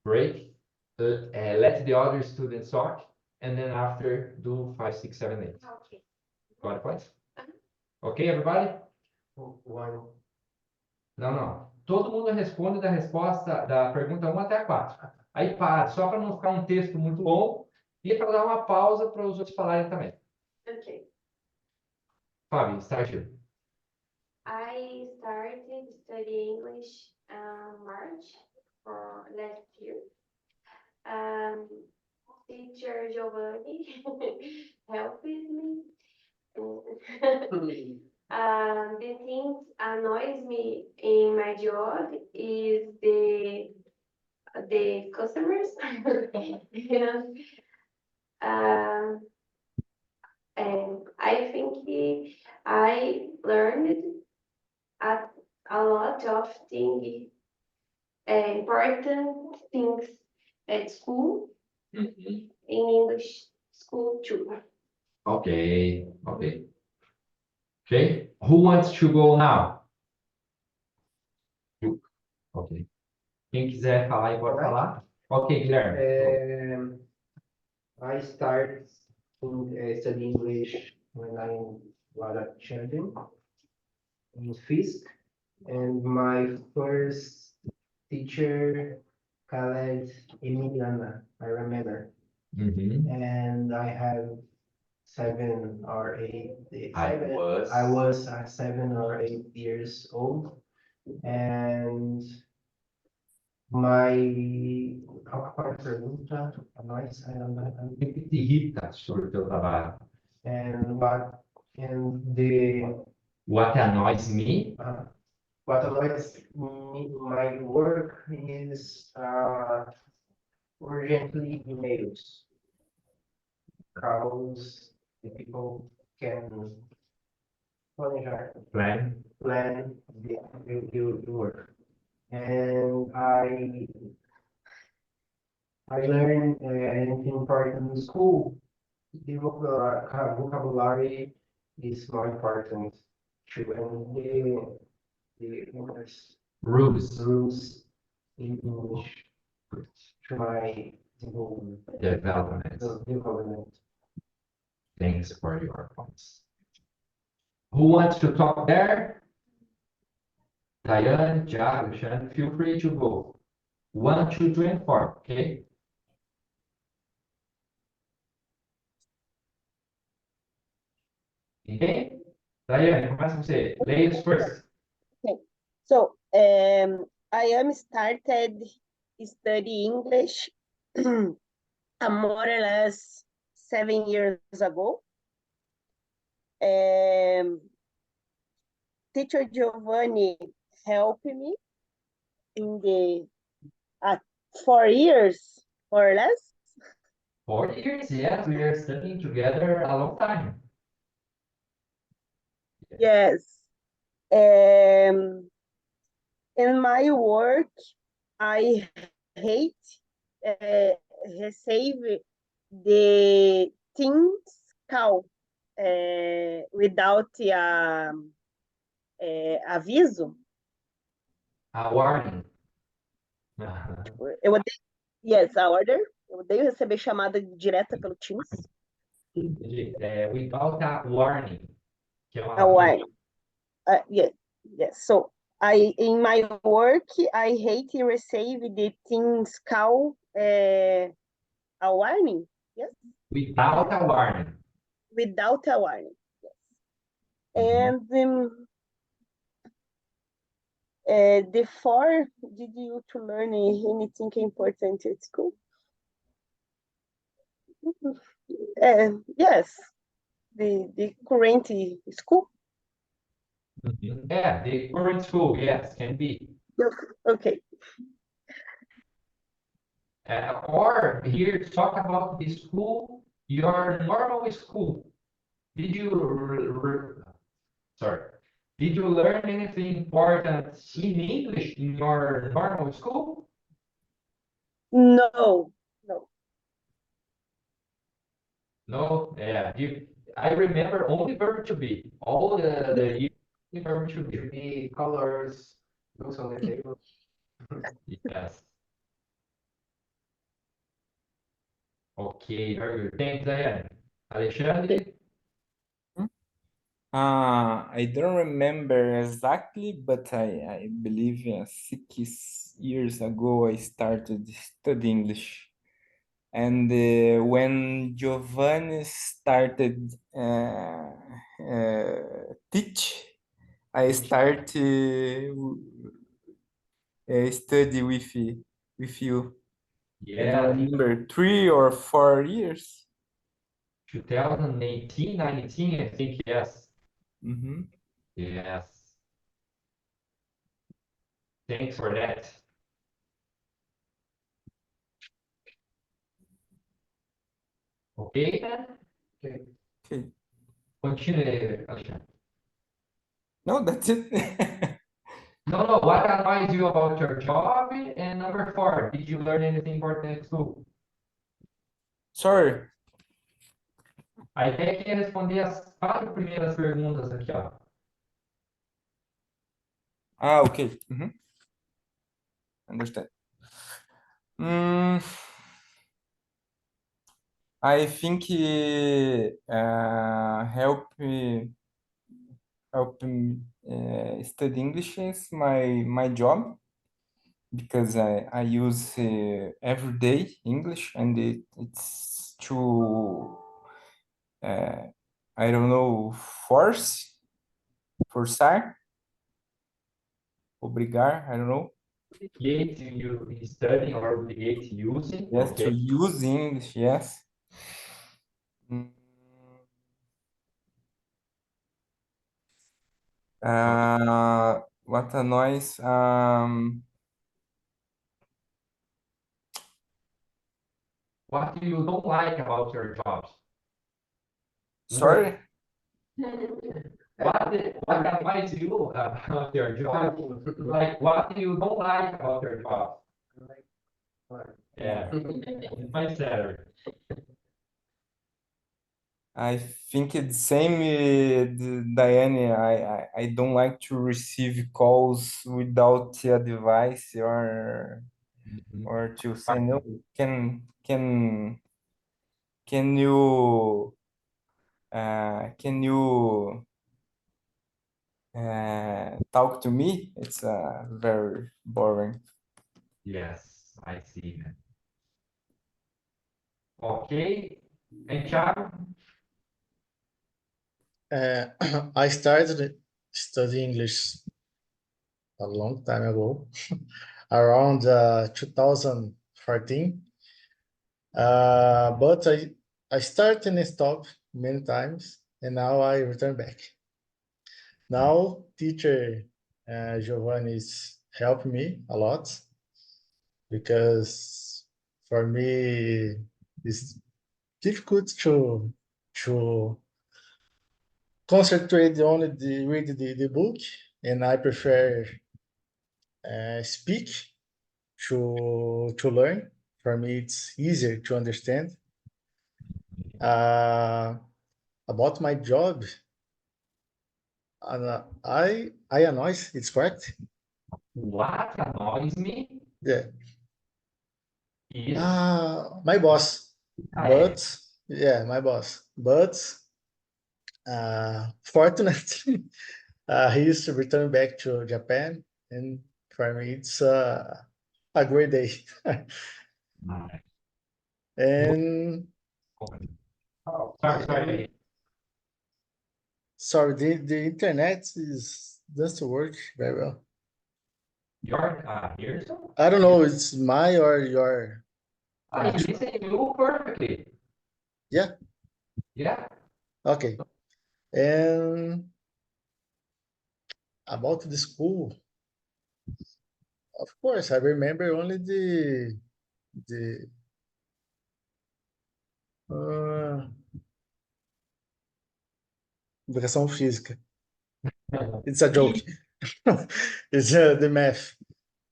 Break, let the other students talk, and then after do 5, 6, 7, 8. Okay. Got it, please? Okay, everybody? One. Não. Todo mundo responde da resposta da pergunta 1 até a 4. Aí para, só para não ficar um texto muito longo e para dar uma pausa para os outros falarem também. Okay. Fábio, start you. I started studying English March for last year. Teacher Giovanni helped me. The things annoys me in my job is the customers. And I think I learned a lot of things, important things at school, in English school too. Okay. Who wants to go now? You. Ok. Quem quiser falar aí pode falar. Ok, Guilherme. I started studying English when I was a champion in Fisk, and my first teacher called Emiliana, I remember, Mhm. and I have 7 or 8. I was. I was 7 or 8 years old, and qual é a pergunta? A nós, I don't know. O que te irrita sobre o teu trabalho? And What annoys me? what annoys me, my work is urgently emails, because the people can Plan. plan the work. And I learned anything important in school. The vocabulary is more important too, and the English rules in English to my development. Thanks for your points. Who wants to talk there? Diane, Thiago, Shan, feel free to go. 1, 2, 3, and 4, okay? Ninguém? Diane, começa você. Ladies first. So, I am started study English more or less 7 years ago. Teacher Giovanni helped me in the 4 years, more or less. 4 years, yes, we are studying together a long time. Yes. In my work, I hate receive the Teams call without aviso. A warning. Eu odeio, yes, a order. Eu odeio receber chamada direta pelo Teams. Without a warning. Que é uma A warning. Yes, yes. So in my work, I hate to receive the Teams call a warning. Yes. Without a warning. Without a warning. Yes. Mhm. And before, did you to learn anything important at school? Yes, the current school. Yeah, the current school, yes, can be. Okay. Or here, talk about the school, your normal school. Did you, sorry, did you learn anything important in English in your normal school? No, no. No, yeah, I remember only verb to be, all the verb to be. The colors, those on the table. Yes. Okay, very good. Thanks, Diane. Alexandre? I don't remember exactly, but I believe 6 years ago I started study English. And when Giovanni started teach, I start study with you. I Yeah, don't remember 3 or 4 years. 2018, 19, I think, yes. Mm-hmm. Yes. Thanks for that. Okay, then? Okay. Continue, Alexandre. No, that's it. No, what annoys you about your job? And number 4, did you learn anything important at school? Sorry. A ideia aqui é responder as 4 primeiras perguntas aqui, ó. Okay. Mm-hmm. Understand. I think help me study English is my job, because I use every day English, and it's to I don't know, forçar, obrigar, I don't know. Obligate you studying or obligate using. Yes, Okay. to use English, yes. What annoys? What do you don't like about your jobs? Sorry? What annoys you about your job? Like, what do you don't like about your job? Yeah, my salary. I think it's same, Diane. I don't like to receive calls without advice, or to say no. Can you talk to me? It's very boring. Yes, I see. Okay, and Thiago? I started studying English a long time ago, around 2014. But I started and stopped many times, and now I return back. Now, teacher Giovanni is helping me a lot because for me it's difficult to concentrate on read the book, and I prefer speak to learn. For me, it's easier to understand. About my job, I annoys, it's correct? What annoys me Yeah. is My boss. I But yeah, my boss. But fortunately, he used to return back to Japan, and for me, it's a great day. And Oh, sorry. and sorry, the internet doesn't work very well. Your ears? I don't know, it's my or your I connection. listen to you perfectly. Yeah. Yeah. Okay. And about the school, of course, I remember only the educação física. It's a joke. It's the math.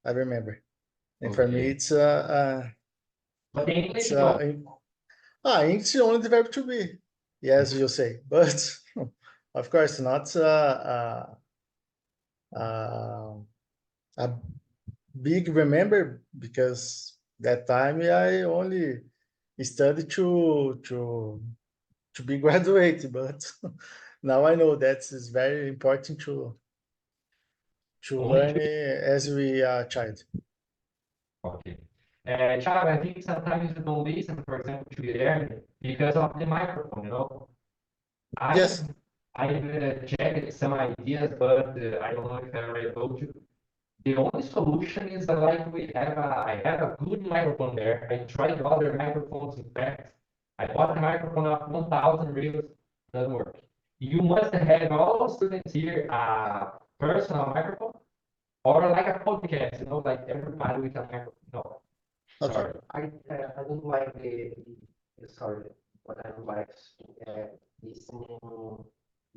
I remember. And for me, Okay. it's But the English, it's no. English only the verb to be. Yes, you say, but of course not a big remember, because that time I only studied to be graduated, but now I know that is very important to Only learn as we are child. Okay. Thiago, I think sometimes you don't listen, for example, to Guilherme because of the microphone, you know? Yes. I've checked some ideas, but I don't know if I already told you. The only solution is that like I have a good microphone there. I tried other microphones, in fact. I bought a microphone of 1,000 reals, doesn't work. You must have all students here a personal microphone or like a podcast, you know, like everybody with a microphone. No, Okay. sorry. I don't like sorry, but I don't like listening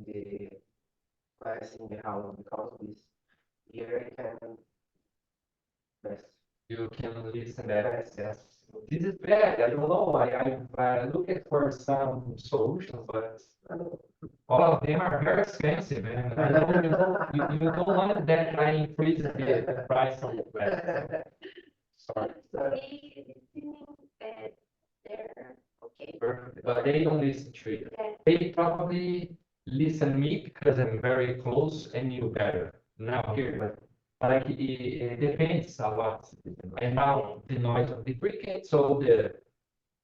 the class in the house because this here I can best. You can listen that. Yes. This is bad. I don't know. I looking for some solutions, but all of them are very expensive, and I know you don't want that I increase the price of the class. Sorry. There, okay. Perfect. But they don't listen to it. Yeah. They probably listen me because I'm very close and you better. Now here, but like it depends a lot. And now the noise of the cricket, so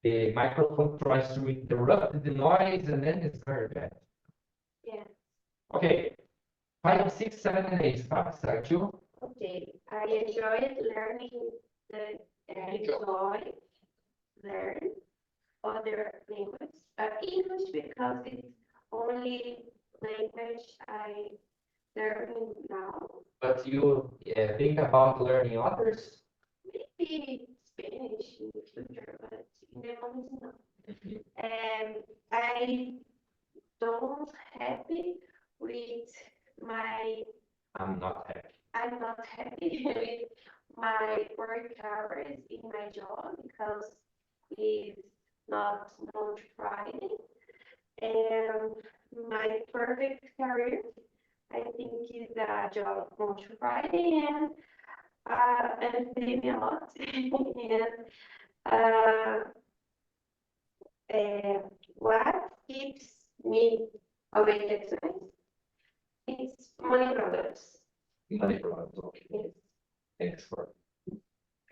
the microphone tries to interrupt the noise, and then it's very bad. Yeah. Okay, 5, 6, 7, and 8. Start you. Okay. I enjoyed learning learn other language, English, because it's only language I learn now. But you think about learning others? Maybe Spanish in the future, but in the moment, no. And I don't happy with my, I'm not happy. I'm not happy with my work hours in my job because it's not Monday Friday. And my perfect career, I think, is a job Monday Friday and pay me a lot. And what keeps me awake at night? It's money problems. Money problems. Okay. Yes. Thanks for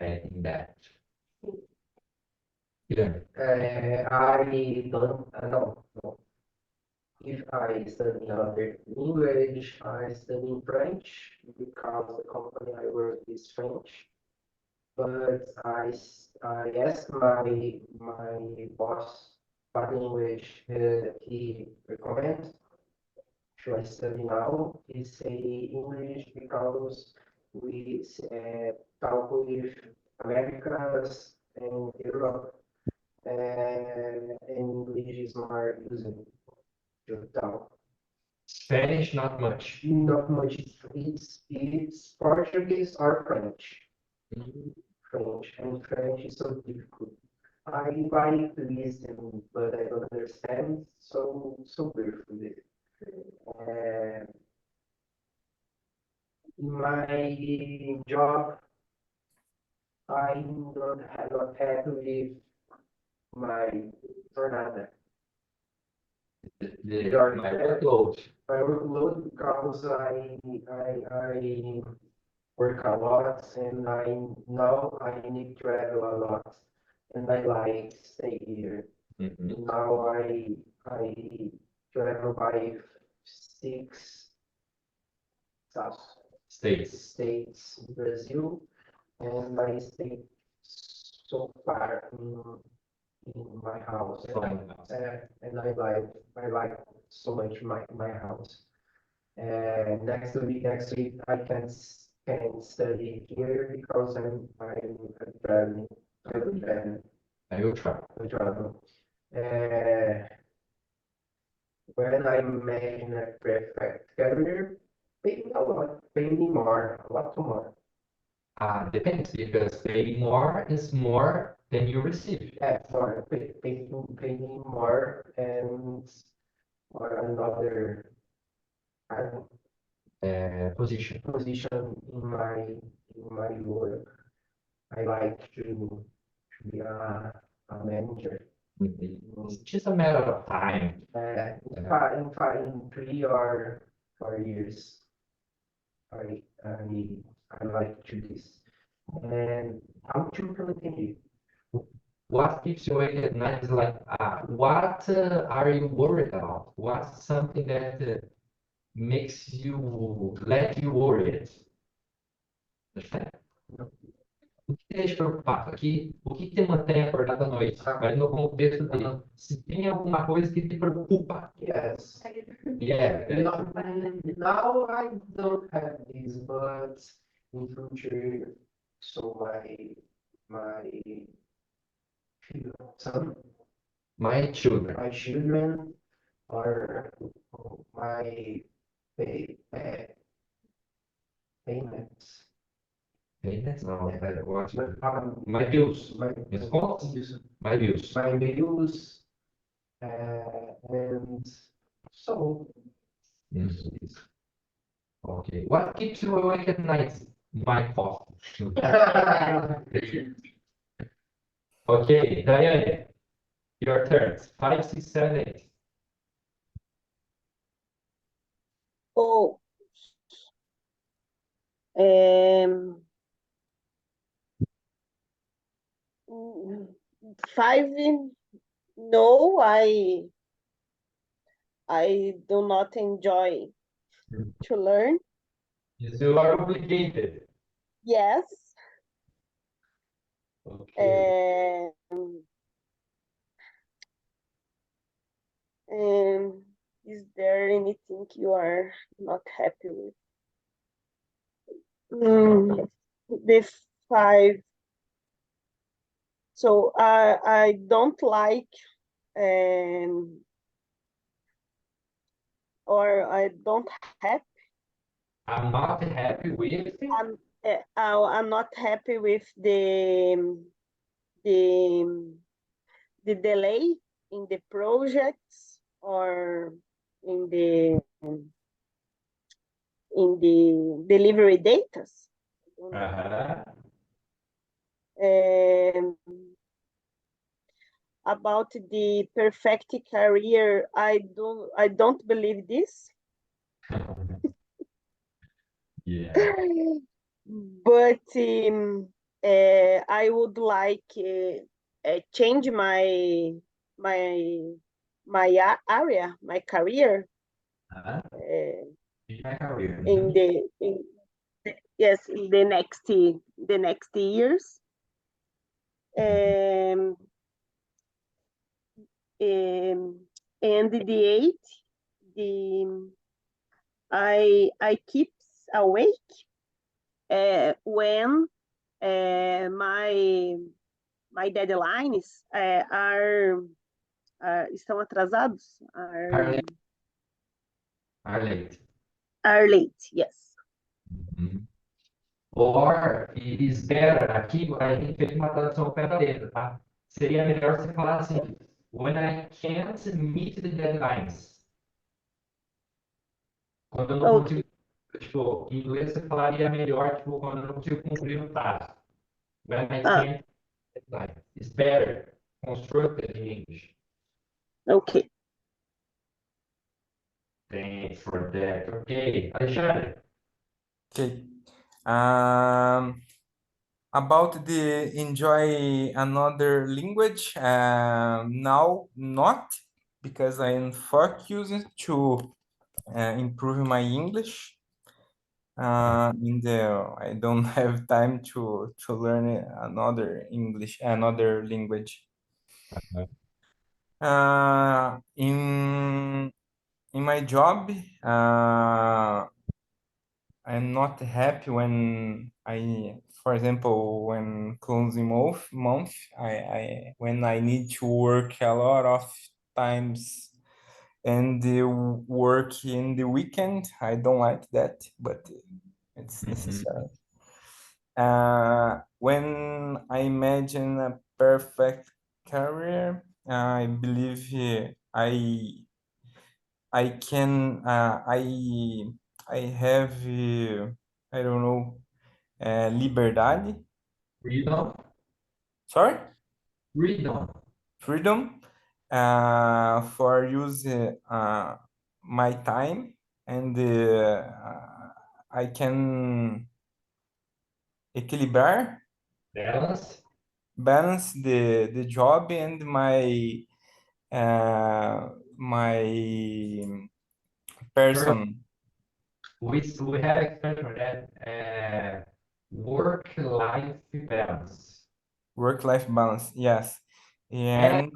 adding that. Yeah. I don't no. If I study another language, I study French because the company I work is French. But I asked my boss what language he recommends. Should I study now? He say English because we talk with Americas and Europe, and English is more used to talk. Spanish, not much. Not much. It's Portuguese or French. French, and French is so difficult. I like to listen, but I don't understand so beautifully. In my job, I don't have not happy with my jornada. My workload. My workload because I work a lot and now I need to travel a lot and I like stay here. Mhm. Now I travel by 6 states in Brazil and I stay so far in my house. And I like so much my house. Next week I can study here because I'm traveling. I will travel. I will try. When I imagine a perfect career, pay me a lot, pay me more, a lot more. Depends, because paying more is more than you receive. Yeah, for pay me more and or another Position. position in my work. I like to be a manager. It's just a matter of time. In 3 or 4 years, I like to do this. And how to implement What keeps you awake at night is like, what are you worried about? What's something that makes you, let you worried? Understand? O que te deixa preocupado aqui? O que te mantém acordado à noite? Mas no contexto dele, se tem alguma coisa que te preocupa. Yes. Yeah. Now I don't have this, but in future, so my son, My children. my children, or my payments. Payments? No, what? My My bills. my Minhas contas? bills, My bills. my bills, and so Isso. Okay. What keeps you awake at night? My coffee. Okay, Diane, your turn. 5, 6, 7, 8. Oh, 5, no, I do not enjoy to learn. You are obligated. Yes. Okay. Is there anything you are not happy with? The 5. So I don't like or I don't happy. I'm not happy with. I'm not happy with the delay in the projects or in the delivery datas. About the perfect career, I don't believe this. Yeah. But I would like change my area, my career. My career. In yes, in the next years. And the 8, I keep awake when my deadlines estão atrasados, Are late. are late, yes. Uhum. Or it is better. Aqui a gente fez uma tradução ao pé da letra, tá? Seria melhor você falar assim: when I can't meet the deadlines. Quando eu não Okay. consigo, tipo, em inglês você falaria melhor, tipo, quando eu não consigo cumprir o prazo. When I Ah, can't meet the deadlines. It's better constructed in English. okay. Thanks for that. Okay, Alexandre. Okay. About the enjoy another language, now not, because I am focused to improve my English. And I don't have time to learn another language. In my job, I'm not happy when for example, when closing month, when I need to work a lot of times and work in the weekend. I don't like that, but it's necessary. When I imagine a perfect career, I believe I can I have I don't know liberdade. Freedom. Sorry? Freedom. Freedom for use my time, and I can equilibrar, balance the job and my my person. We have expression for that work-life balance. Work-life balance, yes. And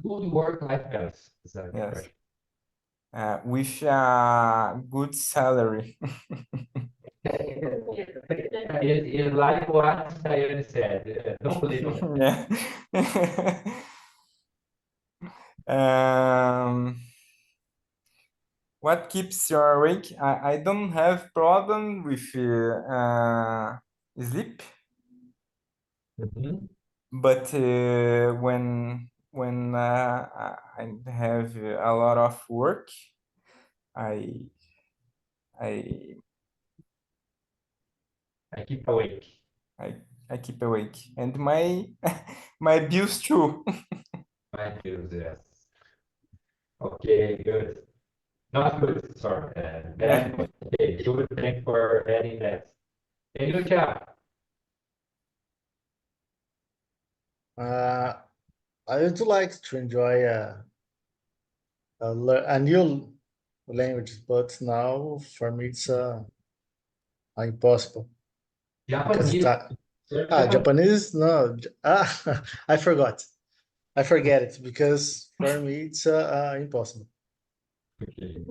Good work-life balance. yes. With a good salary. It's like what Diane said. Don't believe it. Yeah. What keeps you awake? I don't have problem with sleep, but when I have a lot of work, I keep awake. I keep awake, and my my bills too. My bills, yes. Okay, good. Not good, sorry. Bad, but okay, good. Thanks for adding that. Hey, Lucia. I would like to enjoy a new language, but now for me it's impossible. Because Japanese. Japanese, no, I forgot. I forget it because for me it's impossible. Okay.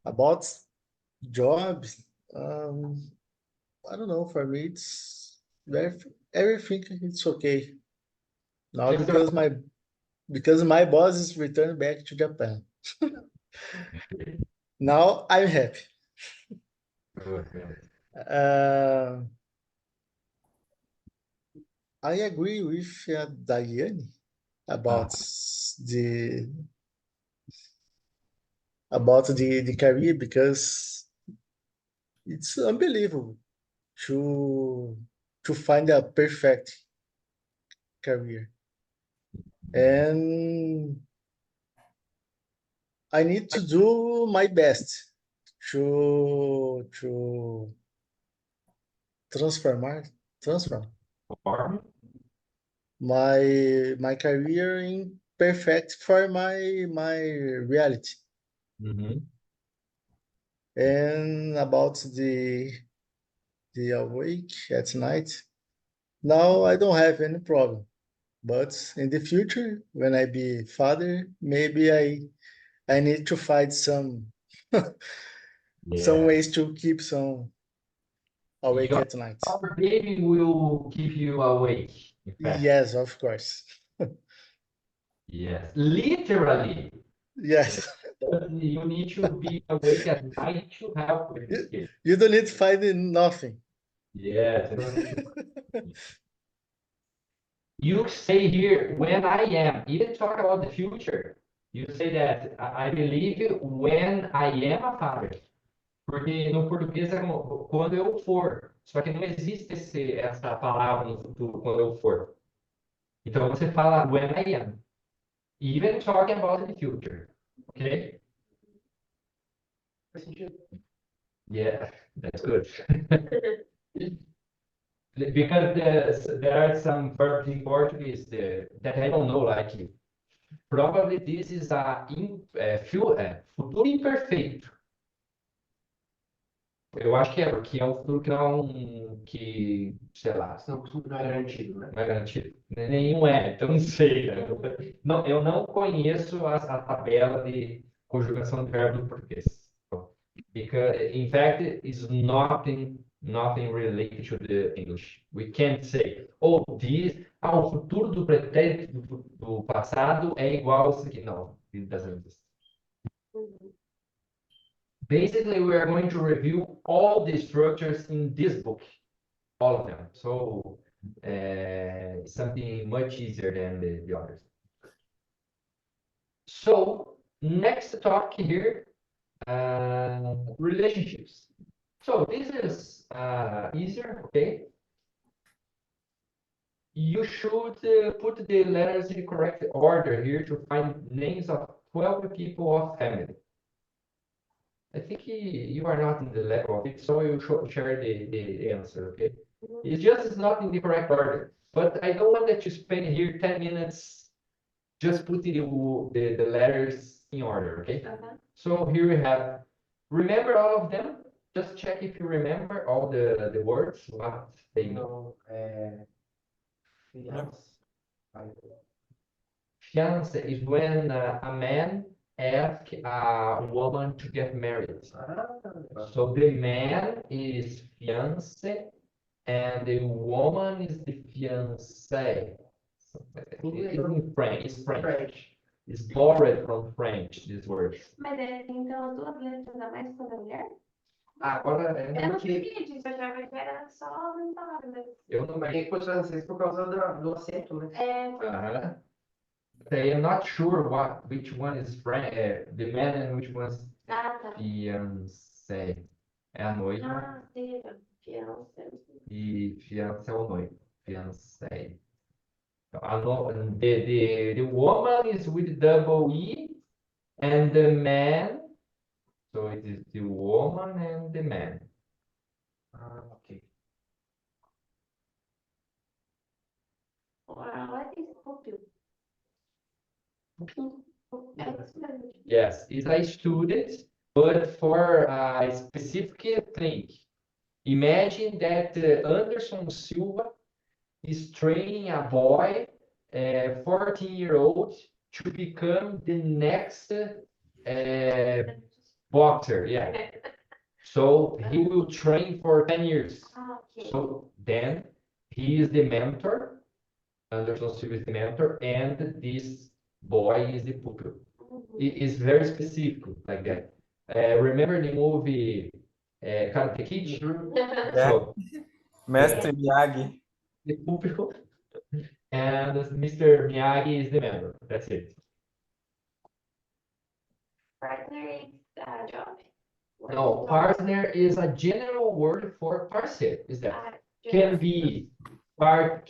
About jobs, I don't know. For me, it's everything. It's okay now because my boss is returned back to Japan. Now I'm happy. I agree with Diane about the career, because it's unbelievable to find a perfect career, and I need to do my best to transform my career in perfect for my reality. And about the awake at night, now I don't have any problem, but in the future when I be father, maybe I need to find some some ways to keep some Awake Your at night. baby will keep you awake. In fact. Yes, of course. Yes, literally. Yes. But you need to be awake at night to help with this kid. You don't need to find nothing. Yes, you don't need to. You say here, when I am, even talk about the future. You say that I believe when I am a father. Porque no português é como quando eu for. Só que não existe essa palavra no futuro, quando eu for. Então você fala when I am. Even talking about the future. Okay? Faz sentido. Yeah, that's good. Because there are some verbs in Portuguese that I don't know, like probably this is futuro imperfeito. Eu acho que porque é um futuro que não, que, sei lá, Não é garantido, né? não é garantido. Nenhum é, então não sei, né? Não, eu não conheço a tabela de conjugação de verbo do português. Because, in fact, it's nothing related to the English. We can't say, oh, o futuro do pretérito do passado é igual a isso aqui. No, it doesn't exist. Basically, we are going to review all the structures in this book, all of them. So, something much easier than the others. So, next talk here, relationships. So this is easier, okay? You should put the letters in the correct order here to find names of 12 people of family. I think you are not in the level of it, so you should share the answer, okay? It's not in the correct order, but I don't want that you spend here 10 minutes just putting the letters in order, okay? So here we have, remember all of them? Just check if you remember all the words, what they mean. Não, Fiance is when a man asks a woman to get married. So the man is fiance and the woman is the fiancée. It's French. It's borrowed from French, these words. Mas então as duas letras a mais quando é mulher? Agora, Eu não sabia disso, eu achava que era só uma palavra. eu não Mas tem que pôr francês por causa do acento, né? I am not sure which one is the man and which one is Tá. fiancé. É a noiva Sim, fiancé. e fiancé é o noivo. Fiancé. The woman is with double E and the man, so it is the woman and the man. Ok. What is pupil? Yes, it's a student, but for a specific thing. Imagine that Anderson Silva is training a boy, 14-year-old, to become the next boxer. Yeah. So he will train for 10 years. Okay. So then he is the mentor, Anderson Silva is the mentor, and this boy is the pupil. It is very specific like that. Remember the movie Karate Kid? So Mestre Miyagi. the pupil and Mr. Miyagi is the member. That's it. Partner is a job. No, partner is a general word for parceiro. Is that can be a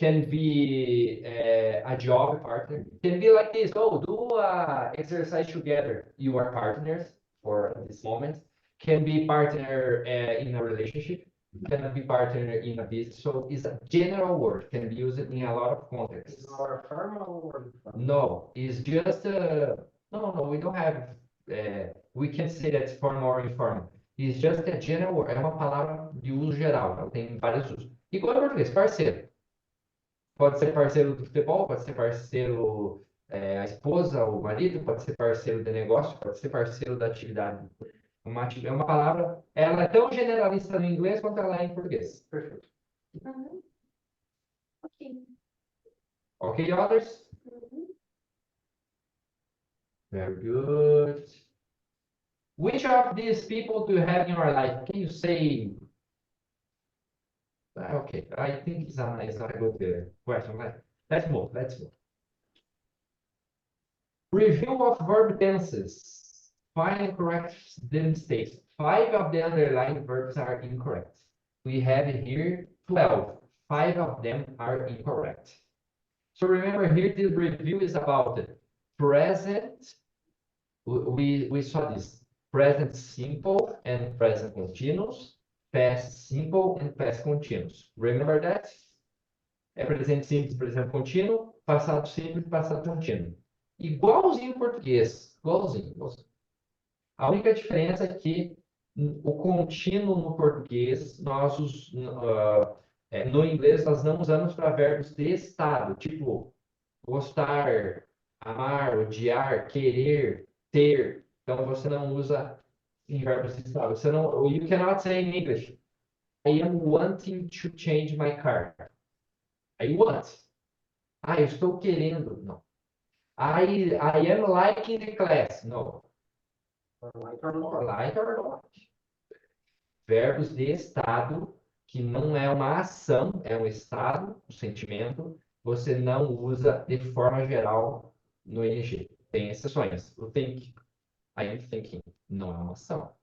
job partner. Can be like this. Oh, do exercise together. You are partners for this moment. Can be partner in a relationship. Can be partner in a business. So it's a general word. Can be used in a lot of contexts. Is more formal or informal? No, it's just no. We don't have. We can say that's formal or informal. It's just a general word. É uma palavra de uso geral. Ela tem vários usos. Igual em português, parceiro. Pode ser parceiro do futebol, pode ser parceiro, a esposa, o marido, pode ser parceiro de negócio, pode ser parceiro da atividade. É uma palavra, ela é tão generalista no inglês quanto ela é em português. Perfeito. Uhum. Ok. Ok, others? Uhum. Very good. Which of these people do you have in your life? Can you say? Okay, I think it's not a good question. Let's move. Let's move. Review of verb tenses. Find and correct the mistakes. 5 of the underlined verbs are incorrect. We have here 12. 5 of them are incorrect. So remember here, the review is about the present. We saw this. Present simple and present continuous. Past simple and past continuous. Remember that? É presente simples, presente contínuo. Passado simples, passado contínuo. Igualzinho em português. Igualzinho. A única diferença é que o contínuo no português, no inglês, nós não usamos para verbos de estado, tipo gostar, amar, odiar, querer, ter. Então, você não usa em verbos de estado. Você não, you cannot say in English, I am wanting to change my car. I want. Ah, eu estou querendo. Não. I am liking the class. No. Like or not. Like or not. Verbos de estado, que não é uma ação, é um estado, um sentimento, você não usa de forma geral no ING. Tem exceções. O think, I am thinking, não é uma ação,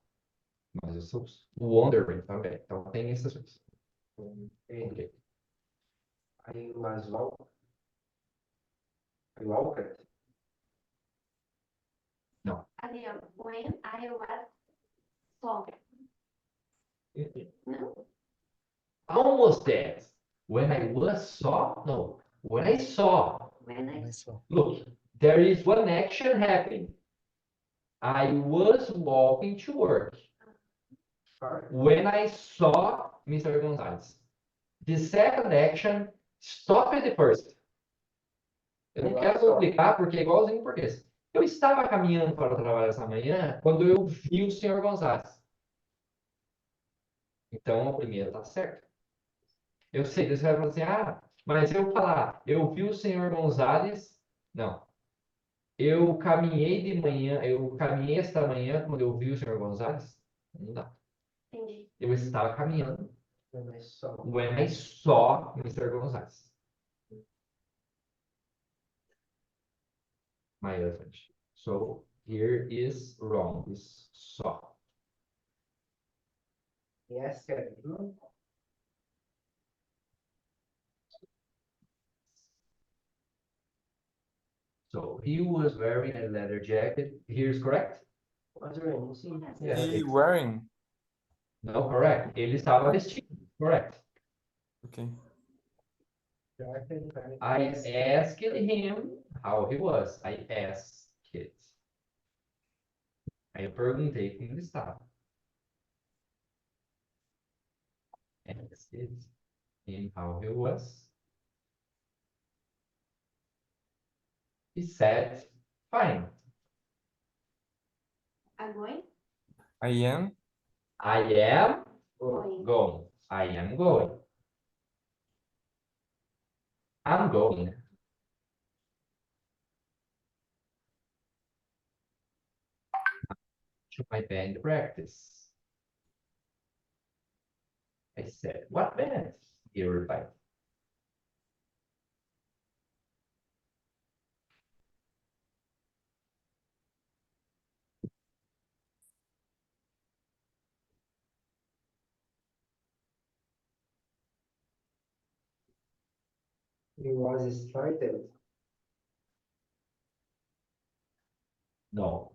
mas eu sou o wondering também. Então tem exceções. Ok. I was walk. I walked. Ali, ó, when I was saw. Não? Almost that. When I was saw, no. When I saw, When I Nice one. look, there is one action happening. I was walking to work when I saw Mr. Gonzalez. The second action stopped the first. Eu não quero complicar porque é igualzinho em português. Eu estava caminhando para o trabalho essa manhã quando eu vi o Sr. Gonzalez. Então, a primeira está certa. Eu sei, você vai falar assim, mas eu falar, eu vi o Sr. Gonzalez, não. Eu caminhei de manhã, eu caminhei esta manhã quando eu vi o Sr. Gonzalez, não dá. entendi. Eu estava caminhando When I saw. when I saw Mr. Gonzalez. My husband. So here is wrong, is saw. Yes, Kevin. So he was wearing a leather jacket. Here's correct? Was wearing, sim. Yeah, He it's- wearing? No, correct. Ele estava vestido. Correct. Okay. I asked him how he was. I asked it. Aí eu perguntei como ele estava. Asked him how he was. He said, fine. I'm going? I am. I am Going. going. I am going. I'm going. To my band practice. I said, what band? He replied. He was started. Não.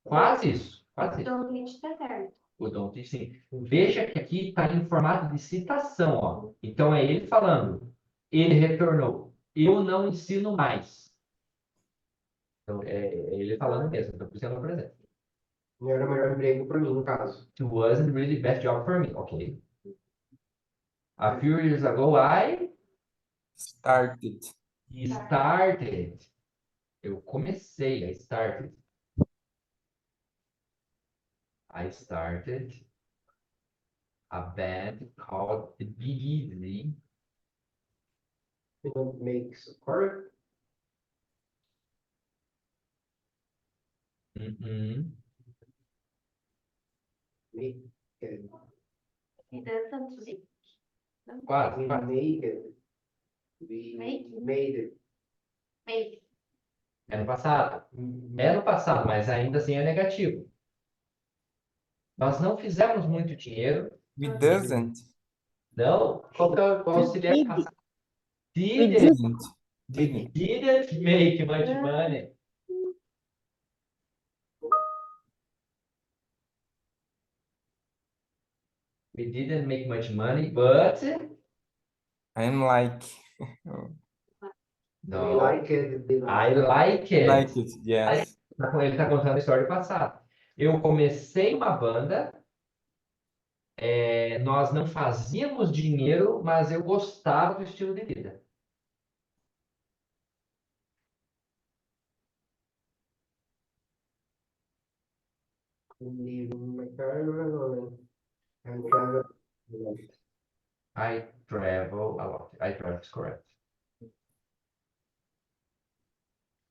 Quase isso. Quase isso. Don't reach the third. O don't teach, sim. Veja que aqui está em formato de citação, ó. Então é ele falando. Ele retornou. Eu não ensino mais. Então é ele falando mesmo. Então por isso eu não presente. Não era o melhor emprego para mim, no caso. It wasn't really the best job for me. Ok. A few years ago, I Started. started. Eu comecei, I started. I started a band called The Big Easy. We don't make support. Mhm. Make it. He doesn't speak. Quase, We quase. make it. We Make. made it. Make. É no passado. É no passado, mas ainda assim é negativo. Nós não fizemos muito dinheiro. We doesn't. Não. Qual que é o auxiliar Did. passado? We Didn't. Didn't. We Didn't. didn't make much money. We didn't make much money, but I'm like. We no, like it. They I like like it. Like it, yes. Ele está contando a história do passado. Eu comecei uma banda, nós não fazíamos dinheiro, mas eu gostava do estilo de vida. live in my car and travel. I travel a lot. I travel is correct.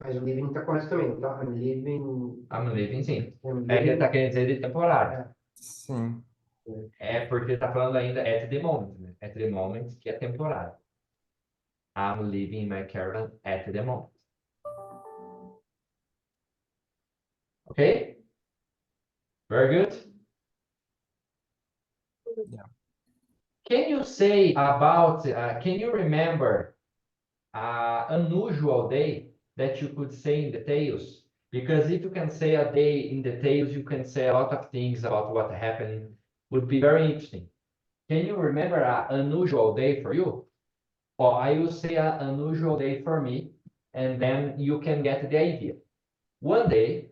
Mas o living tá correto também, tá? I'm living. I'm living, sim. I'm É que ele living. está querendo dizer de temporário. Sim. É porque está falando ainda at the moment, né? At the moment, que é temporário. I'm living in my caravan at the moment. Okay? Very good. Yeah. Can you say about, can you remember unusual day that you could say in details? Because if you can say a day in details, you can say a lot of things about what happened. Would be very interesting. Can you remember an unusual day for you? Or I will say an unusual day for me, and then you can get the idea. One day,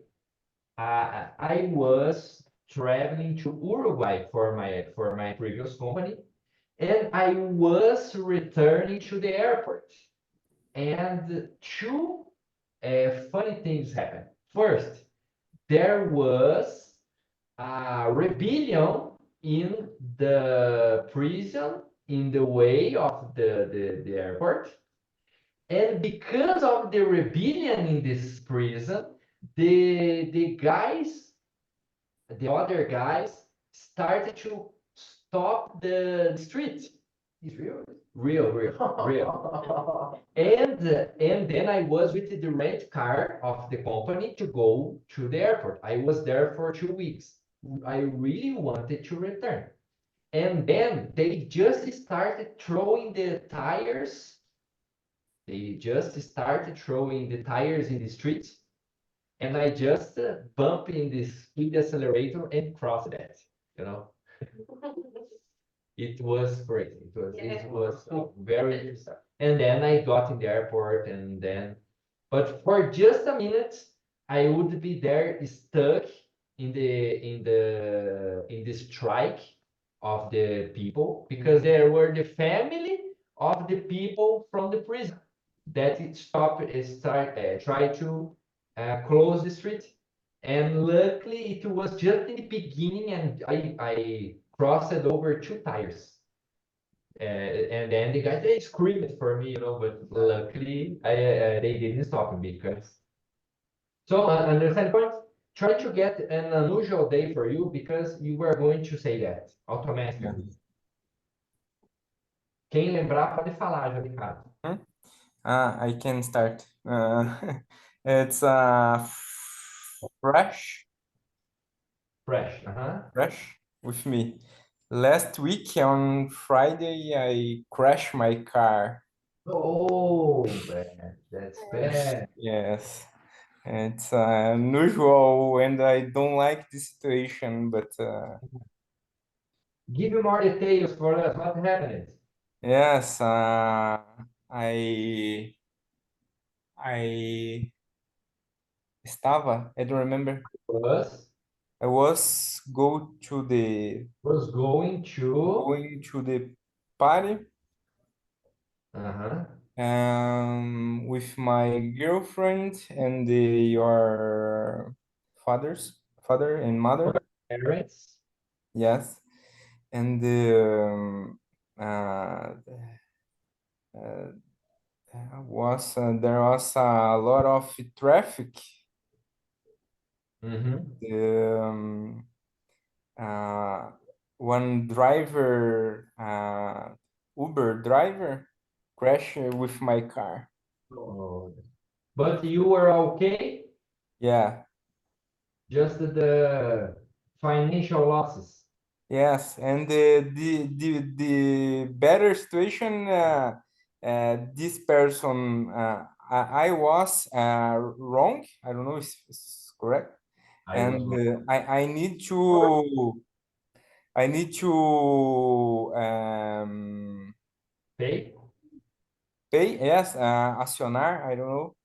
I was traveling to Uruguay for my previous company, and I was returning to the airport. And two funny things happened. First, there was a rebellion in the prison in the way of the airport. And because of the rebellion in this prison, the guys, the other guys, started to stop the street. It's real. Real. And then I was with the rent car of the company to go to the airport. I was there for 2 weeks. I really wanted to return. And then they just started throwing the tires. They just started throwing the tires in the street. And I just bumped in the speed accelerator and crossed that, you know. It was crazy. It was very interesting. And then I got in the airport, and then, but for just a minute, I would be there stuck in the strike of the people, because there were the family of the people from the prison that tried to close the street. And luckily, it was just in the beginning, and I crossed over 2 tires. And then the guys, they screamed for me, you know, but luckily they didn't stop me because. So understand the point? Try to get an unusual day for you because you were going to say that automatically. Quem lembrar pode falar, já de cara. I can start. It's fresh Fresh, with me. Last week on Friday, I crashed my car. Oh, bad. That's bad. Yes, it's unusual and I don't like the situation, but Give me more details for us. What happened? yes, I I don't remember. I was going to the party with my girlfriend and your father and mother. Parents. Yes, and there was a lot of traffic. Mm-hmm. One driver, Uber driver, crashed with my car. Oh. But you were okay? Yeah, Just the financial losses. yes, and the better situation, this person, I was wrong. I don't know if it's correct, I was and I need to pay. pay. Yes, acionar. I don't know.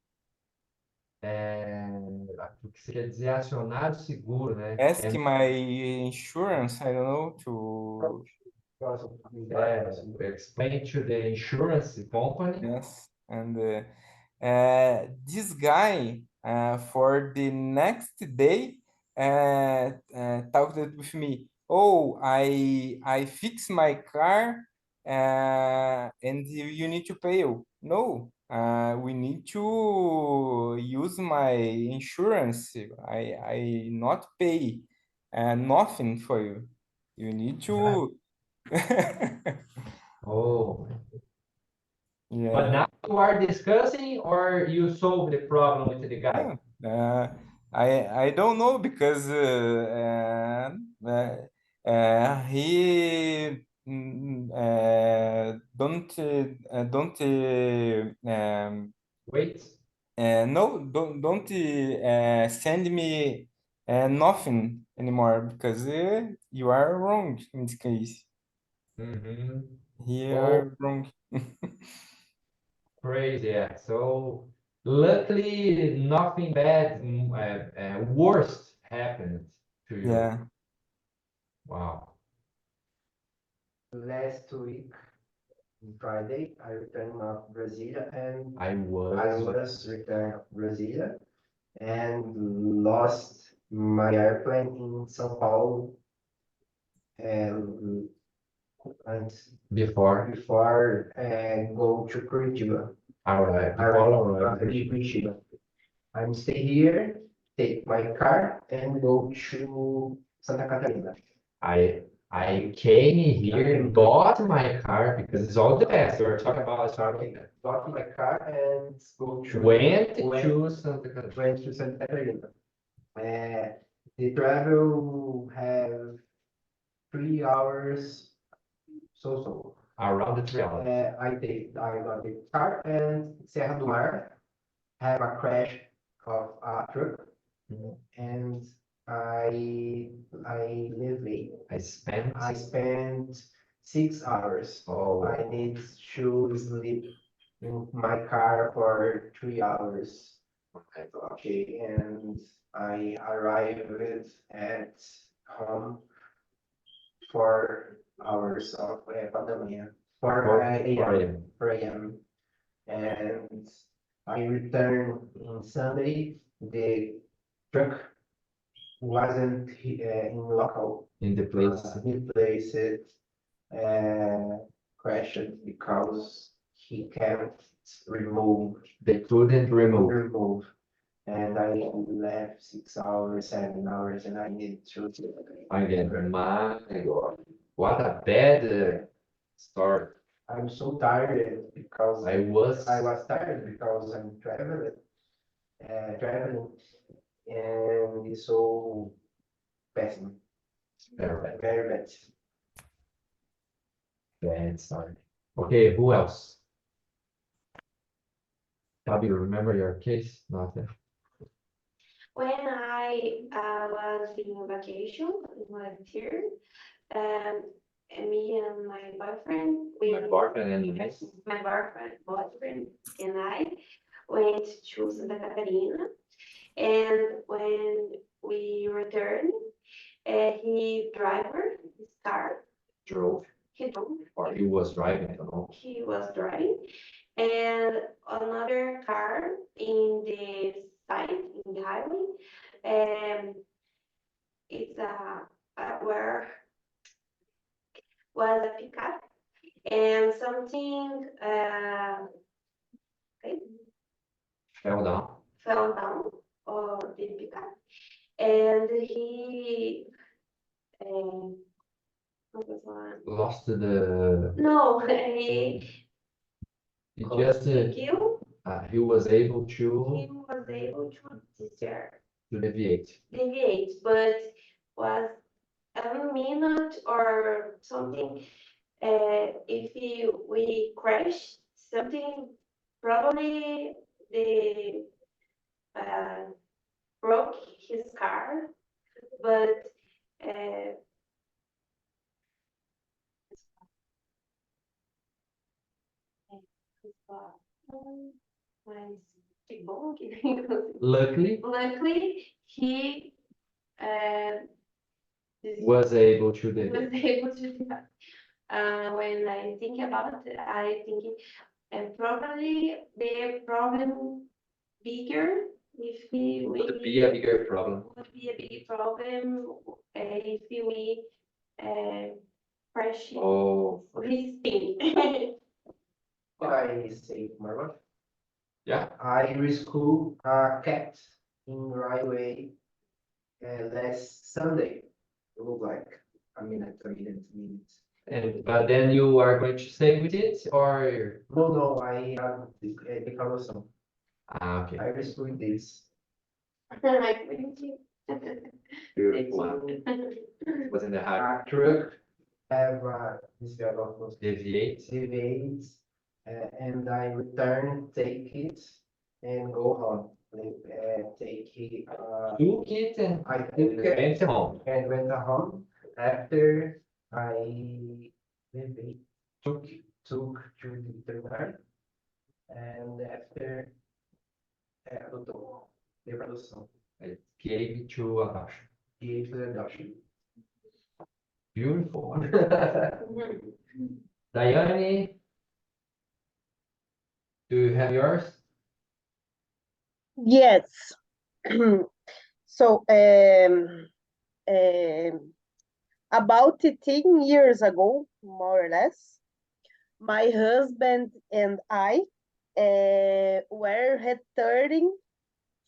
O que você quer dizer acionar o seguro, né? Ask my insurance. I don't know to. Explain to the insurance company. Yes, and this guy for the next day talked with me. Oh, I fix my car and you need to pay. No, we need to use my insurance. I not pay nothing for you. You need to. Oh. But Yeah. now you are discussing or you solved the problem with the guy? I don't know because he don't Wait. no don't send me nothing anymore because you are wrong in this case. Mm-hmm. You Oh. are wrong. Crazy, yeah. So luckily nothing bad, worst happened to you. Yeah. Wow. Last week, Friday, I returned from Brasilia and I I was was returned to Brasilia and lost my airplane in São Paulo and before. go to Curitiba. All right. I arrived in Curitiba. I'm stay here, take my car and go to Santa Catarina. I came here, bought my car because it's all the best. We're talking about starting. Got my car and Went to Santa Catarina. went to Santa Catarina. The travel have 3 hours, so. Around the 3 hours. I got the car and Serra do Mar have a crash of a truck and I live I spent 6 hours. Oh. I need to sleep in my car for 3 hours. Okay, and I arrived at home 4 hours of pandemia. 4 a.m. 4 a.m. And I returned on Sunday. The truck wasn't in local. In the place. The place crashed because he can't remove. They couldn't remove. And I left 6 hours, 7 hours, and I need to. Again, my God. What a bad story. I'm so tired because I was tired because I'm traveling, and it's so bad, very very bad. bad story. Okay, who else? Fabi, you remember your case? Nothing. When I was in vacation, was here, and me and my boyfriend, My boyfriend and boyfriend and I went to Santa Catarina, and when we returned, his car, drove, he drove, or he was driving, I don't know. he was driving, and another car in the side, in the highway, it's a where was a pickup and something Fell down. fell down or the pickup, and he what was one? Lost the. No, he He just. kill. He was able He to was able to deviate. deviate, but was a minute or something. If we crash something, probably the broke his car, but mas que bom que Luckily, luckily he was able to was deviate. able to do that. When I think about it, I think probably the problem bigger if we Would be a bigger problem. would be a big problem if we crash Oh, his thing. I say Marva. yeah. I rescue a cat in railway last Sunday. It look like a minute. But then you are going to stay with it, or No, I have declaração. okay. I rescue this. Like, thank you. Beautiful one. Was in the hard truck, Have this development deviate. deviates, and I return, take it, and go home. Take it, Took it and I took it went home. and went home. After I maybe took to the veterinary, and after adotou, deu para adoção, I gave it to Abaixo. gave to the adoption. Beautiful. Daiane, do you have yours? Yes. So, about 10 years ago, more or less, my husband and I were returning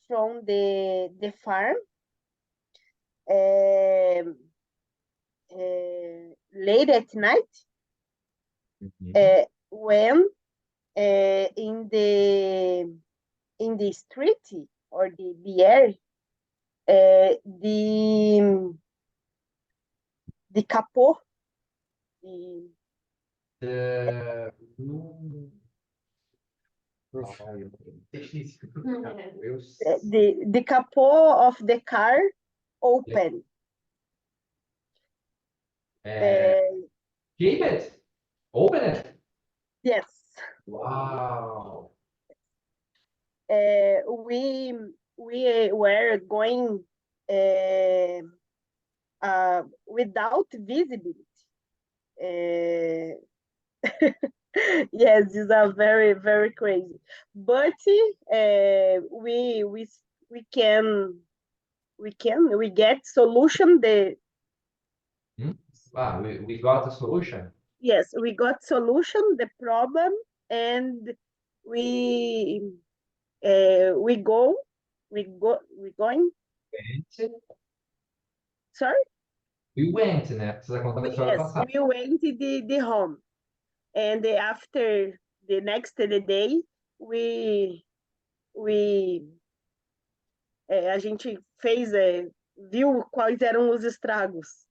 from the farm late at night when in the street or the area, the capô, The the capô of the car open. keep it. Open it. Yes. Wow. We were going without visibility. Yes, these are very, very crazy. But we get solution. We got a solution. Yes, we got solution the problem, and we going. Sorry. We went, né? Precisa contar a história Yes, passada. we went to the home, and after the next day, a gente fez, viu quais eram os estragos.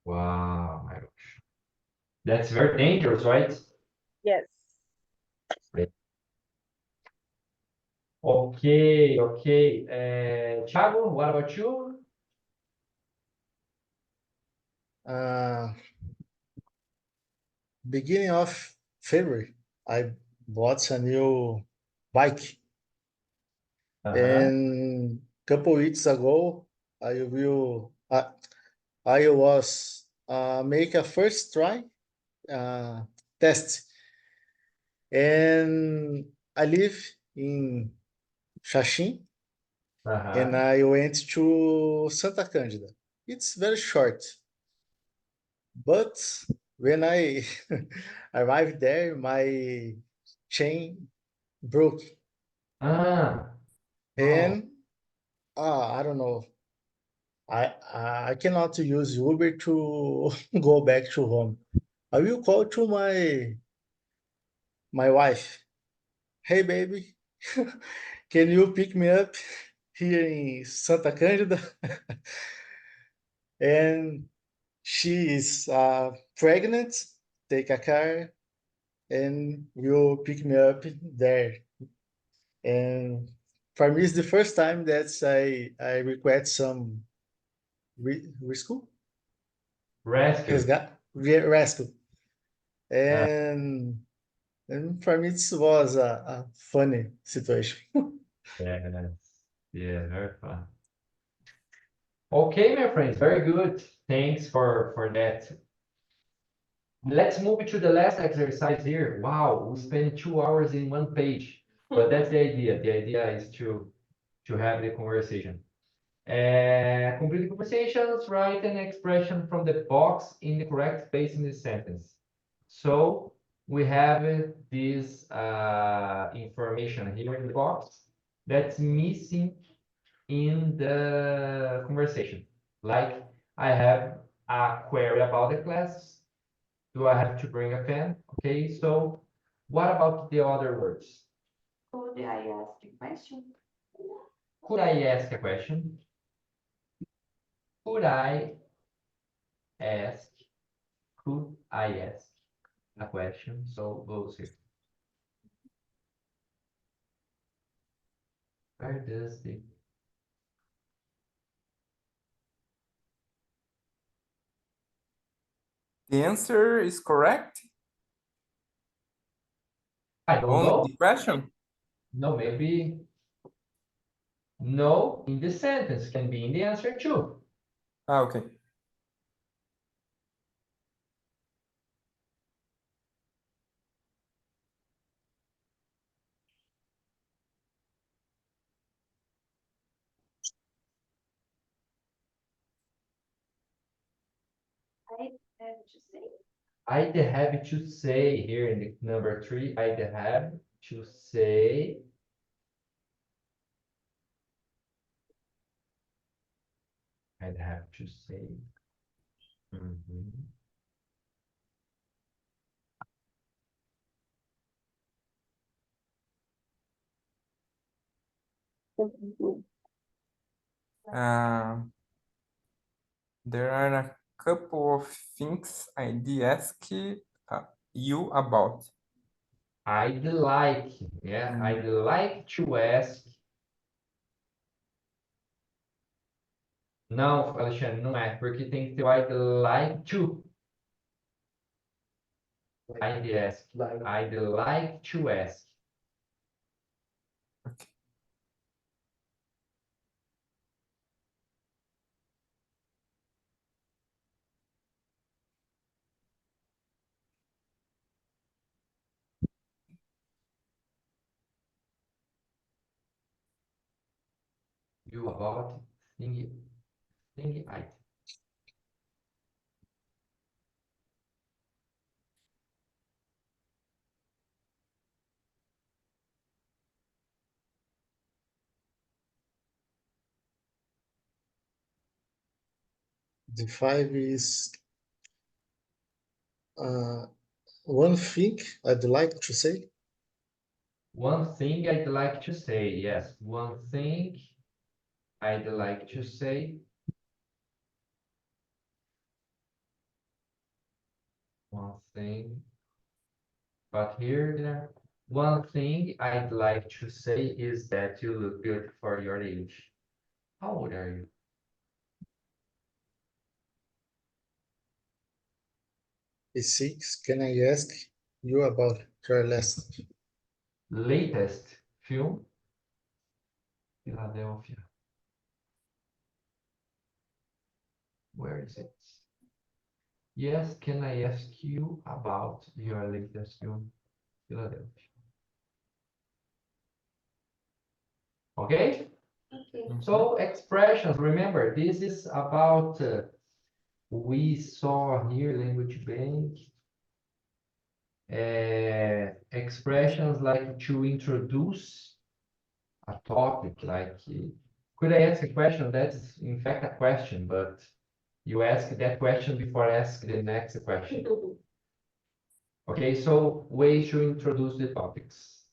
Wow, my gosh. That's very dangerous, right? Yes. Okay. Thiago, what about you? Beginning of February, I bought a new bike. And couple weeks ago, I was make a first try test, and I live in Xaxim, and I went to Santa Cândida. It's very short. But when I arrived there, my chain broke, Ah, oh, and I don't know. I cannot use Uber to go back to home. I will call to my wife. Hey, baby, can you pick me up here in Santa Cândida? And she is pregnant. Take a car and will pick me up there. And for me, it's the first time that I request some rescue, rescue. rescue. Ah, And for me, this was a funny situation. yes. Yeah, very fun. Okay, my friends, very good. Thanks for that. Let's move to the last exercise here. Wow, we spent 2 hours in one page, but that's the idea. The idea is to have the conversation. Complete the conversations, write an expression from the box in the correct space in the sentence. So we have this information here in the box that's missing in the conversation. Like I have a query about the class. Do I have to bring a pen? Okay, so what about the other words? Could I ask a question? Could I ask a question? Could I ask? Could I ask a question? So goes here. Where does the The answer is correct. I don't Only know. the question. No, maybe no in the sentence can be in the answer too. Okay. I have to say. I'd have to say here in the number 3, I'd have to say. I'd have to say. Mhm. Uh, there are a couple of things I'd ask you about. I'd like, yeah, I'd like to ask. Não, Alexandre, não é, porque tem que ter o I'd like to. I'd ask. I'd like to ask. Okay. You about thingy item. The 5 is one thing I'd like to say. One thing I'd like to say, yes. One thing I'd like to say. One thing. But here, one thing I'd like to say is that you look good for your age. How old are you? Is 6. Can I ask you about your last Latest film? Philadelphia. Where is it? Yes, can I ask you about your latest film? Philadelphia. Okay? Okay. So expressions, remember, this is about We saw here language bank. Expressions like to introduce a topic, like could I ask a question? That's in fact a question, but you ask that question before ask the next question. Okay, so ways to introduce the topics.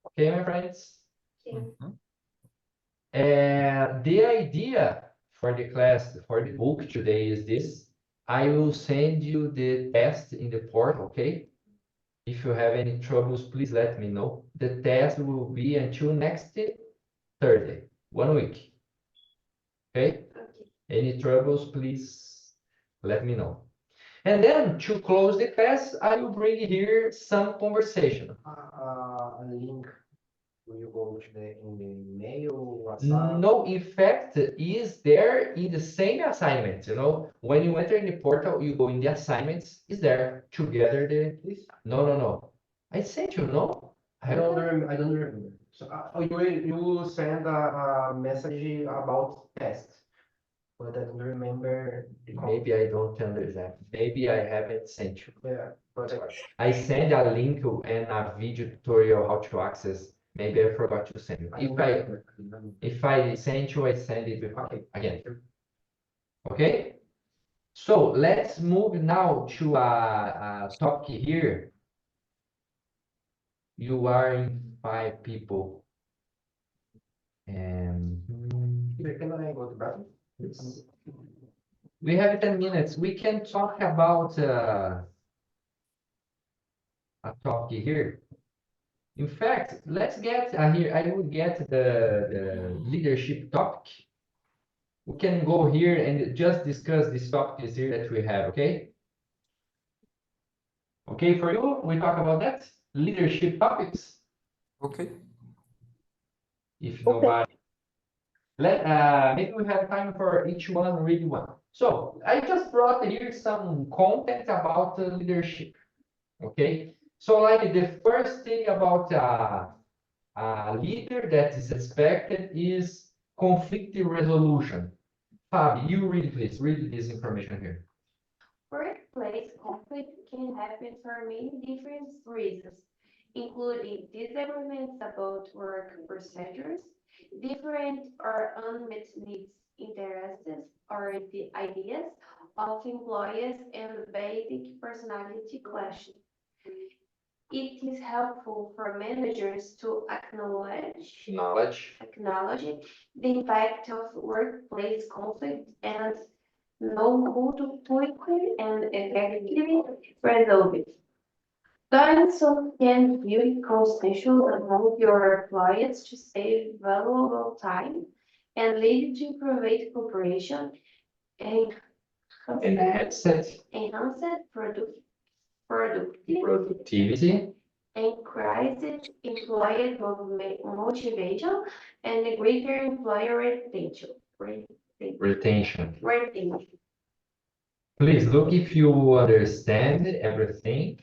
Okay, my friends? Mhm. The idea for the class, for the book today is this. I will send you the test in the portal, okay? If you have any troubles, please let me know. The test will be until next Thursday, 1 week. Okay? Okay. Any troubles, please let me know. And then to close the class, I will bring here some conversation. A link, will you go to in the email, WhatsApp? No, in fact, is there in the same assignment, you know? When you enter in the portal, you go in the assignments, is there together the... This? No. I sent you, no? I don't remember. So you will send a message about test, but I don't remember the call. Maybe I don't understand. Maybe I haven't sent you. Yeah, but I send a link and a video tutorial how to access. Maybe I forgot to send you. If I send you, I send it again. Okay? So let's move now to a topic here. You are in 5 people. And Can I go to the bathroom? we have 10 minutes. We can talk about a topic here. In fact, let's get here. I will get the leadership topic. We can go here and just discuss these topics here that we have, okay? Okay for you? We talk about that? Leadership topics. Okay. If Okay. nobody, maybe we have time for each one, read one. So I just brought here some content about leadership. Okay. So like the first thing about a leader that is expected is conflict resolution. Fabi, you read please, read this information here. Workplace conflict can happen for many different reasons, including disagreements about work procedures, different or unmet needs, interests, or the ideas of employees, and basic personality clashes. It is helpful for managers to acknowledge the impact of workplace conflict and know who to quickly and effectively resolve it. Doing so can be consensual among your employees to save valuable time and lead to improved cooperation and Enhanced enhanced productivity. increased employee motivation and greater employer retention. Retention. Retention. Please look if you understand everything.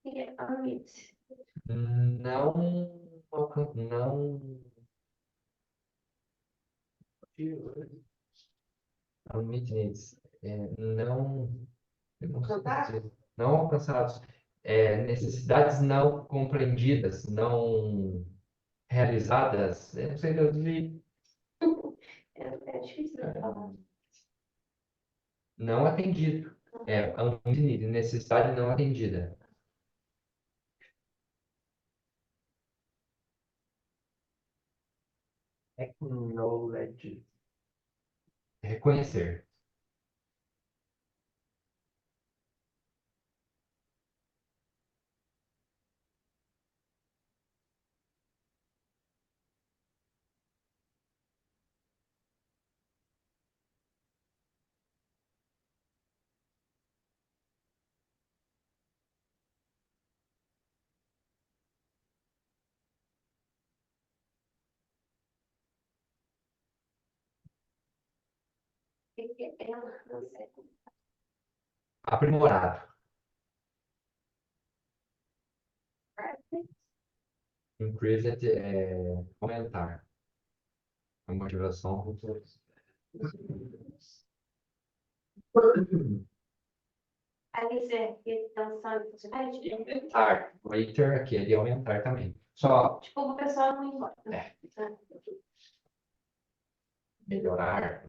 Yeah, all right. Não, não, admit needs, não, eu não sei dizer, não alcançados, necessidades não compreendidas, não realizadas, eu não sei traduzir, É difícil de falar. não atendido, unmet need, necessidade não atendida. Acknowledge. Reconhecer. Eu não sei. Aprimorado. Increase é aumentar. A motivação. Aí você retenção de funcionários, Aumentar. Waiter aqui é de aumentar também. Só tipo, o pessoal não importa. É. melhorar.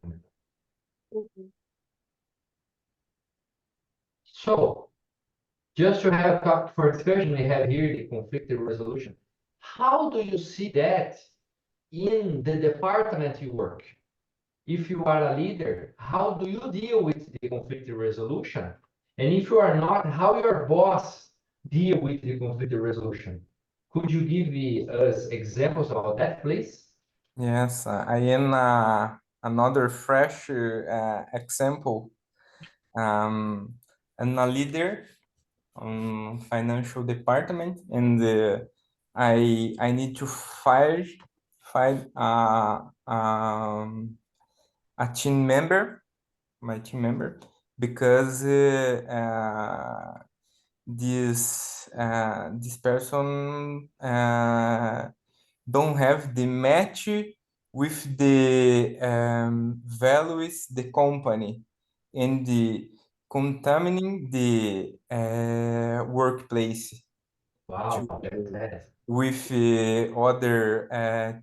So, just to have a topic for discussion, we have here the conflict resolution. How do you see that in the department you work? If you are a leader, how do you deal with the conflict resolution? And if you are not, how your boss deal with the conflict resolution? Could you give us examples of that, please? Yes, I am another fresh example. I'm a leader on financial department, and I need to find a team member, my team member, because this person don't have the match with the values the company and the contaminating the workplace Wow, that's with other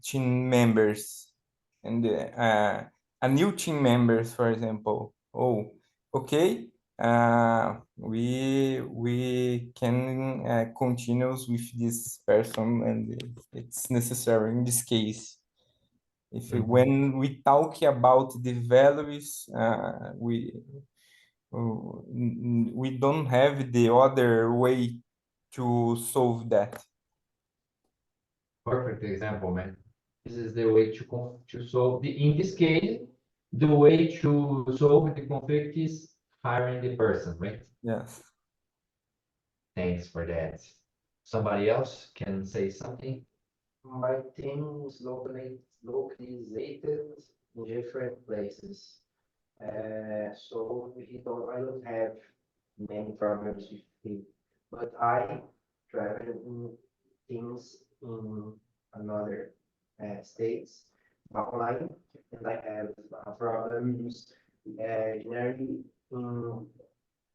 team members and a new team members, for example. Oh, okay. We can continue with this person, and it's necessary in this case. If when we talk about the values, we don't have the other way to solve that. perfect example, man. This is the way to solve in this case, the way to solve the conflict is hiring the person, right? Yes. Thanks for that. Somebody else can say something? My team is localized in different places. So I don't have many problems with it, but I travel in things in another states online, and I have problems generally in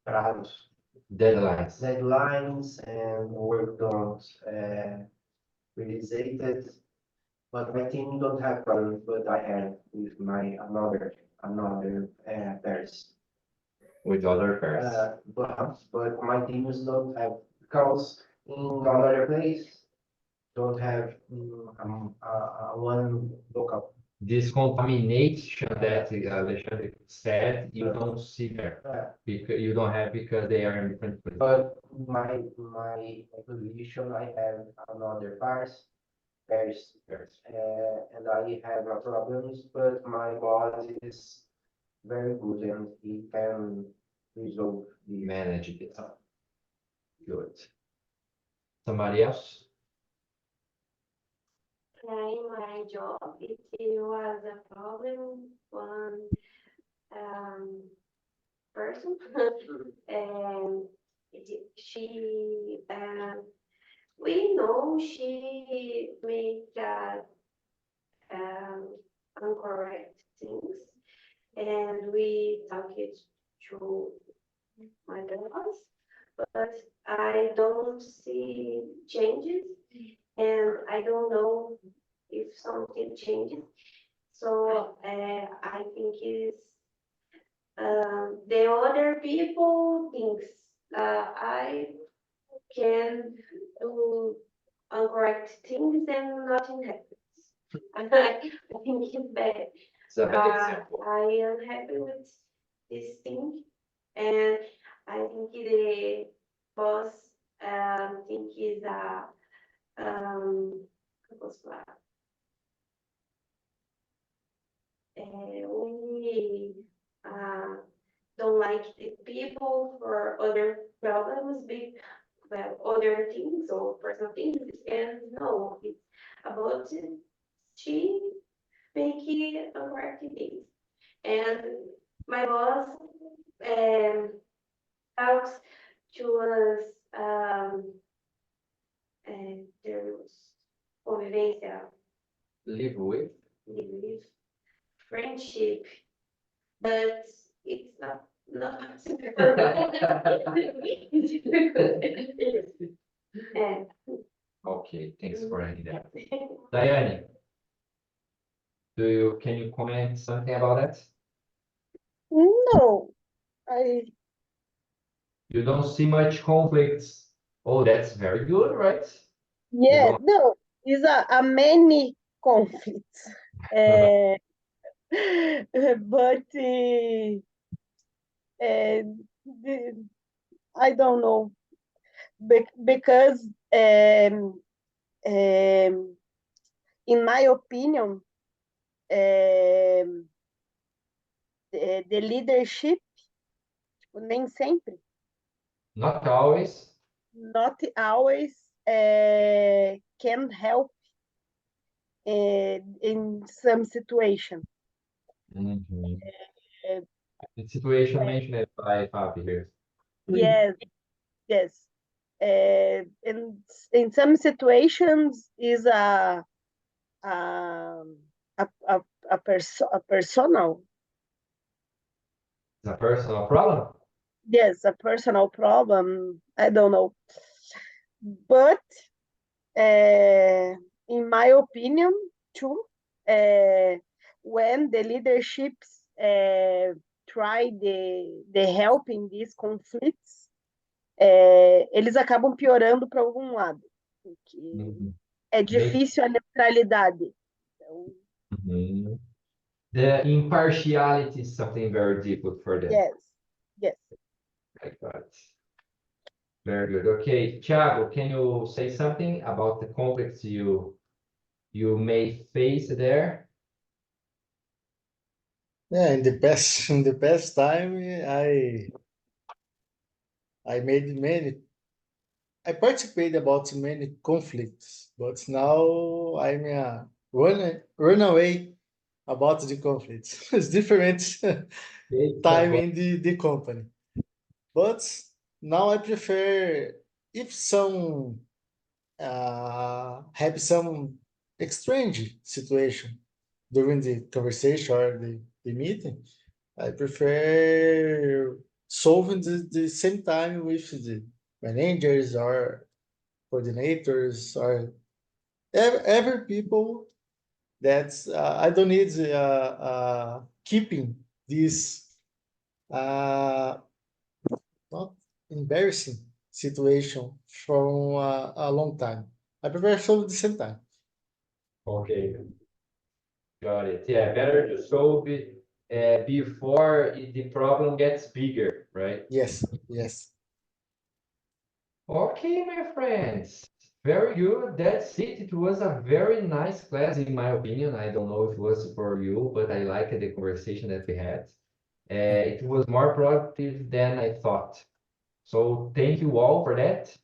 prazos, Deadlines. and work don't realized. But my team don't have problems, but I have with my another pairs. With other pairs. But my teams don't have, because in another place don't have one local. This contamination that Alexandre said, you don't see there. Because you don't have because they are in different places. But my position, I have another pairs, and I have problems, but my boss is very good and he can resolve the. Manage it. Good. Somebody else? In my job, it was a problem. One person, and she, we know she made incorrect things, and we talked to my boss, but I don't see changes, and I don't know if something changes. So I think it's the other people thinks I can do incorrect things and nothing happens. I think it's bad. It's a bad example. I am happy with this thing, and I think the boss think is a como posso falar? We don't like the people for other problems, big, well, other things or personal things, and no, it's about she making correct things. And my boss talks to us, and there was convivência, Live with. live, friendship, but it's not super. It's difficult. É. Okay, thanks for adding that. Diane, can you comment something about that? No, I You don't see much conflicts. Oh, that's very good, right? yeah, don't- no, it's a many conflicts. Uh, but I don't know because in my opinion, the leadership nem sempre, Not always. not always can help in some situation. Mhm. Uh, The situation mentioned by Fabi here. yes, yes. In some situations is a personal, It's a personal problem. yes, a personal problem. I don't know, but in my opinion, too, when the leaderships try the help in these conflicts, eles acabam piorando para algum lado, porque Mhm. é difícil a neutralidade. Então, Mhm. The impartiality is something very difficult for them. yes, yes. I got it. Very good. Okay, Thiago, can you say something about the conflicts you may face there? Yeah, in the past time, I made many. I participated about many conflicts, but now I'm run away about the conflicts. It's different time in the company, but now I prefer if some have some strange situation during the conversation or the meeting. I prefer solving the same time with the managers or coordinators or every people that's I don't need keeping this uh, not embarrassing situation from a long time. I prefer solve at the same time. Okay, got it. Yeah, better to solve it before the problem gets bigger, right? Yes, yes. Okay, my friends. Very good. That's it. It was a very nice class, in my opinion. I don't know if it was for you, but I liked the conversation that we had. It was more productive than I thought. So thank you all for that.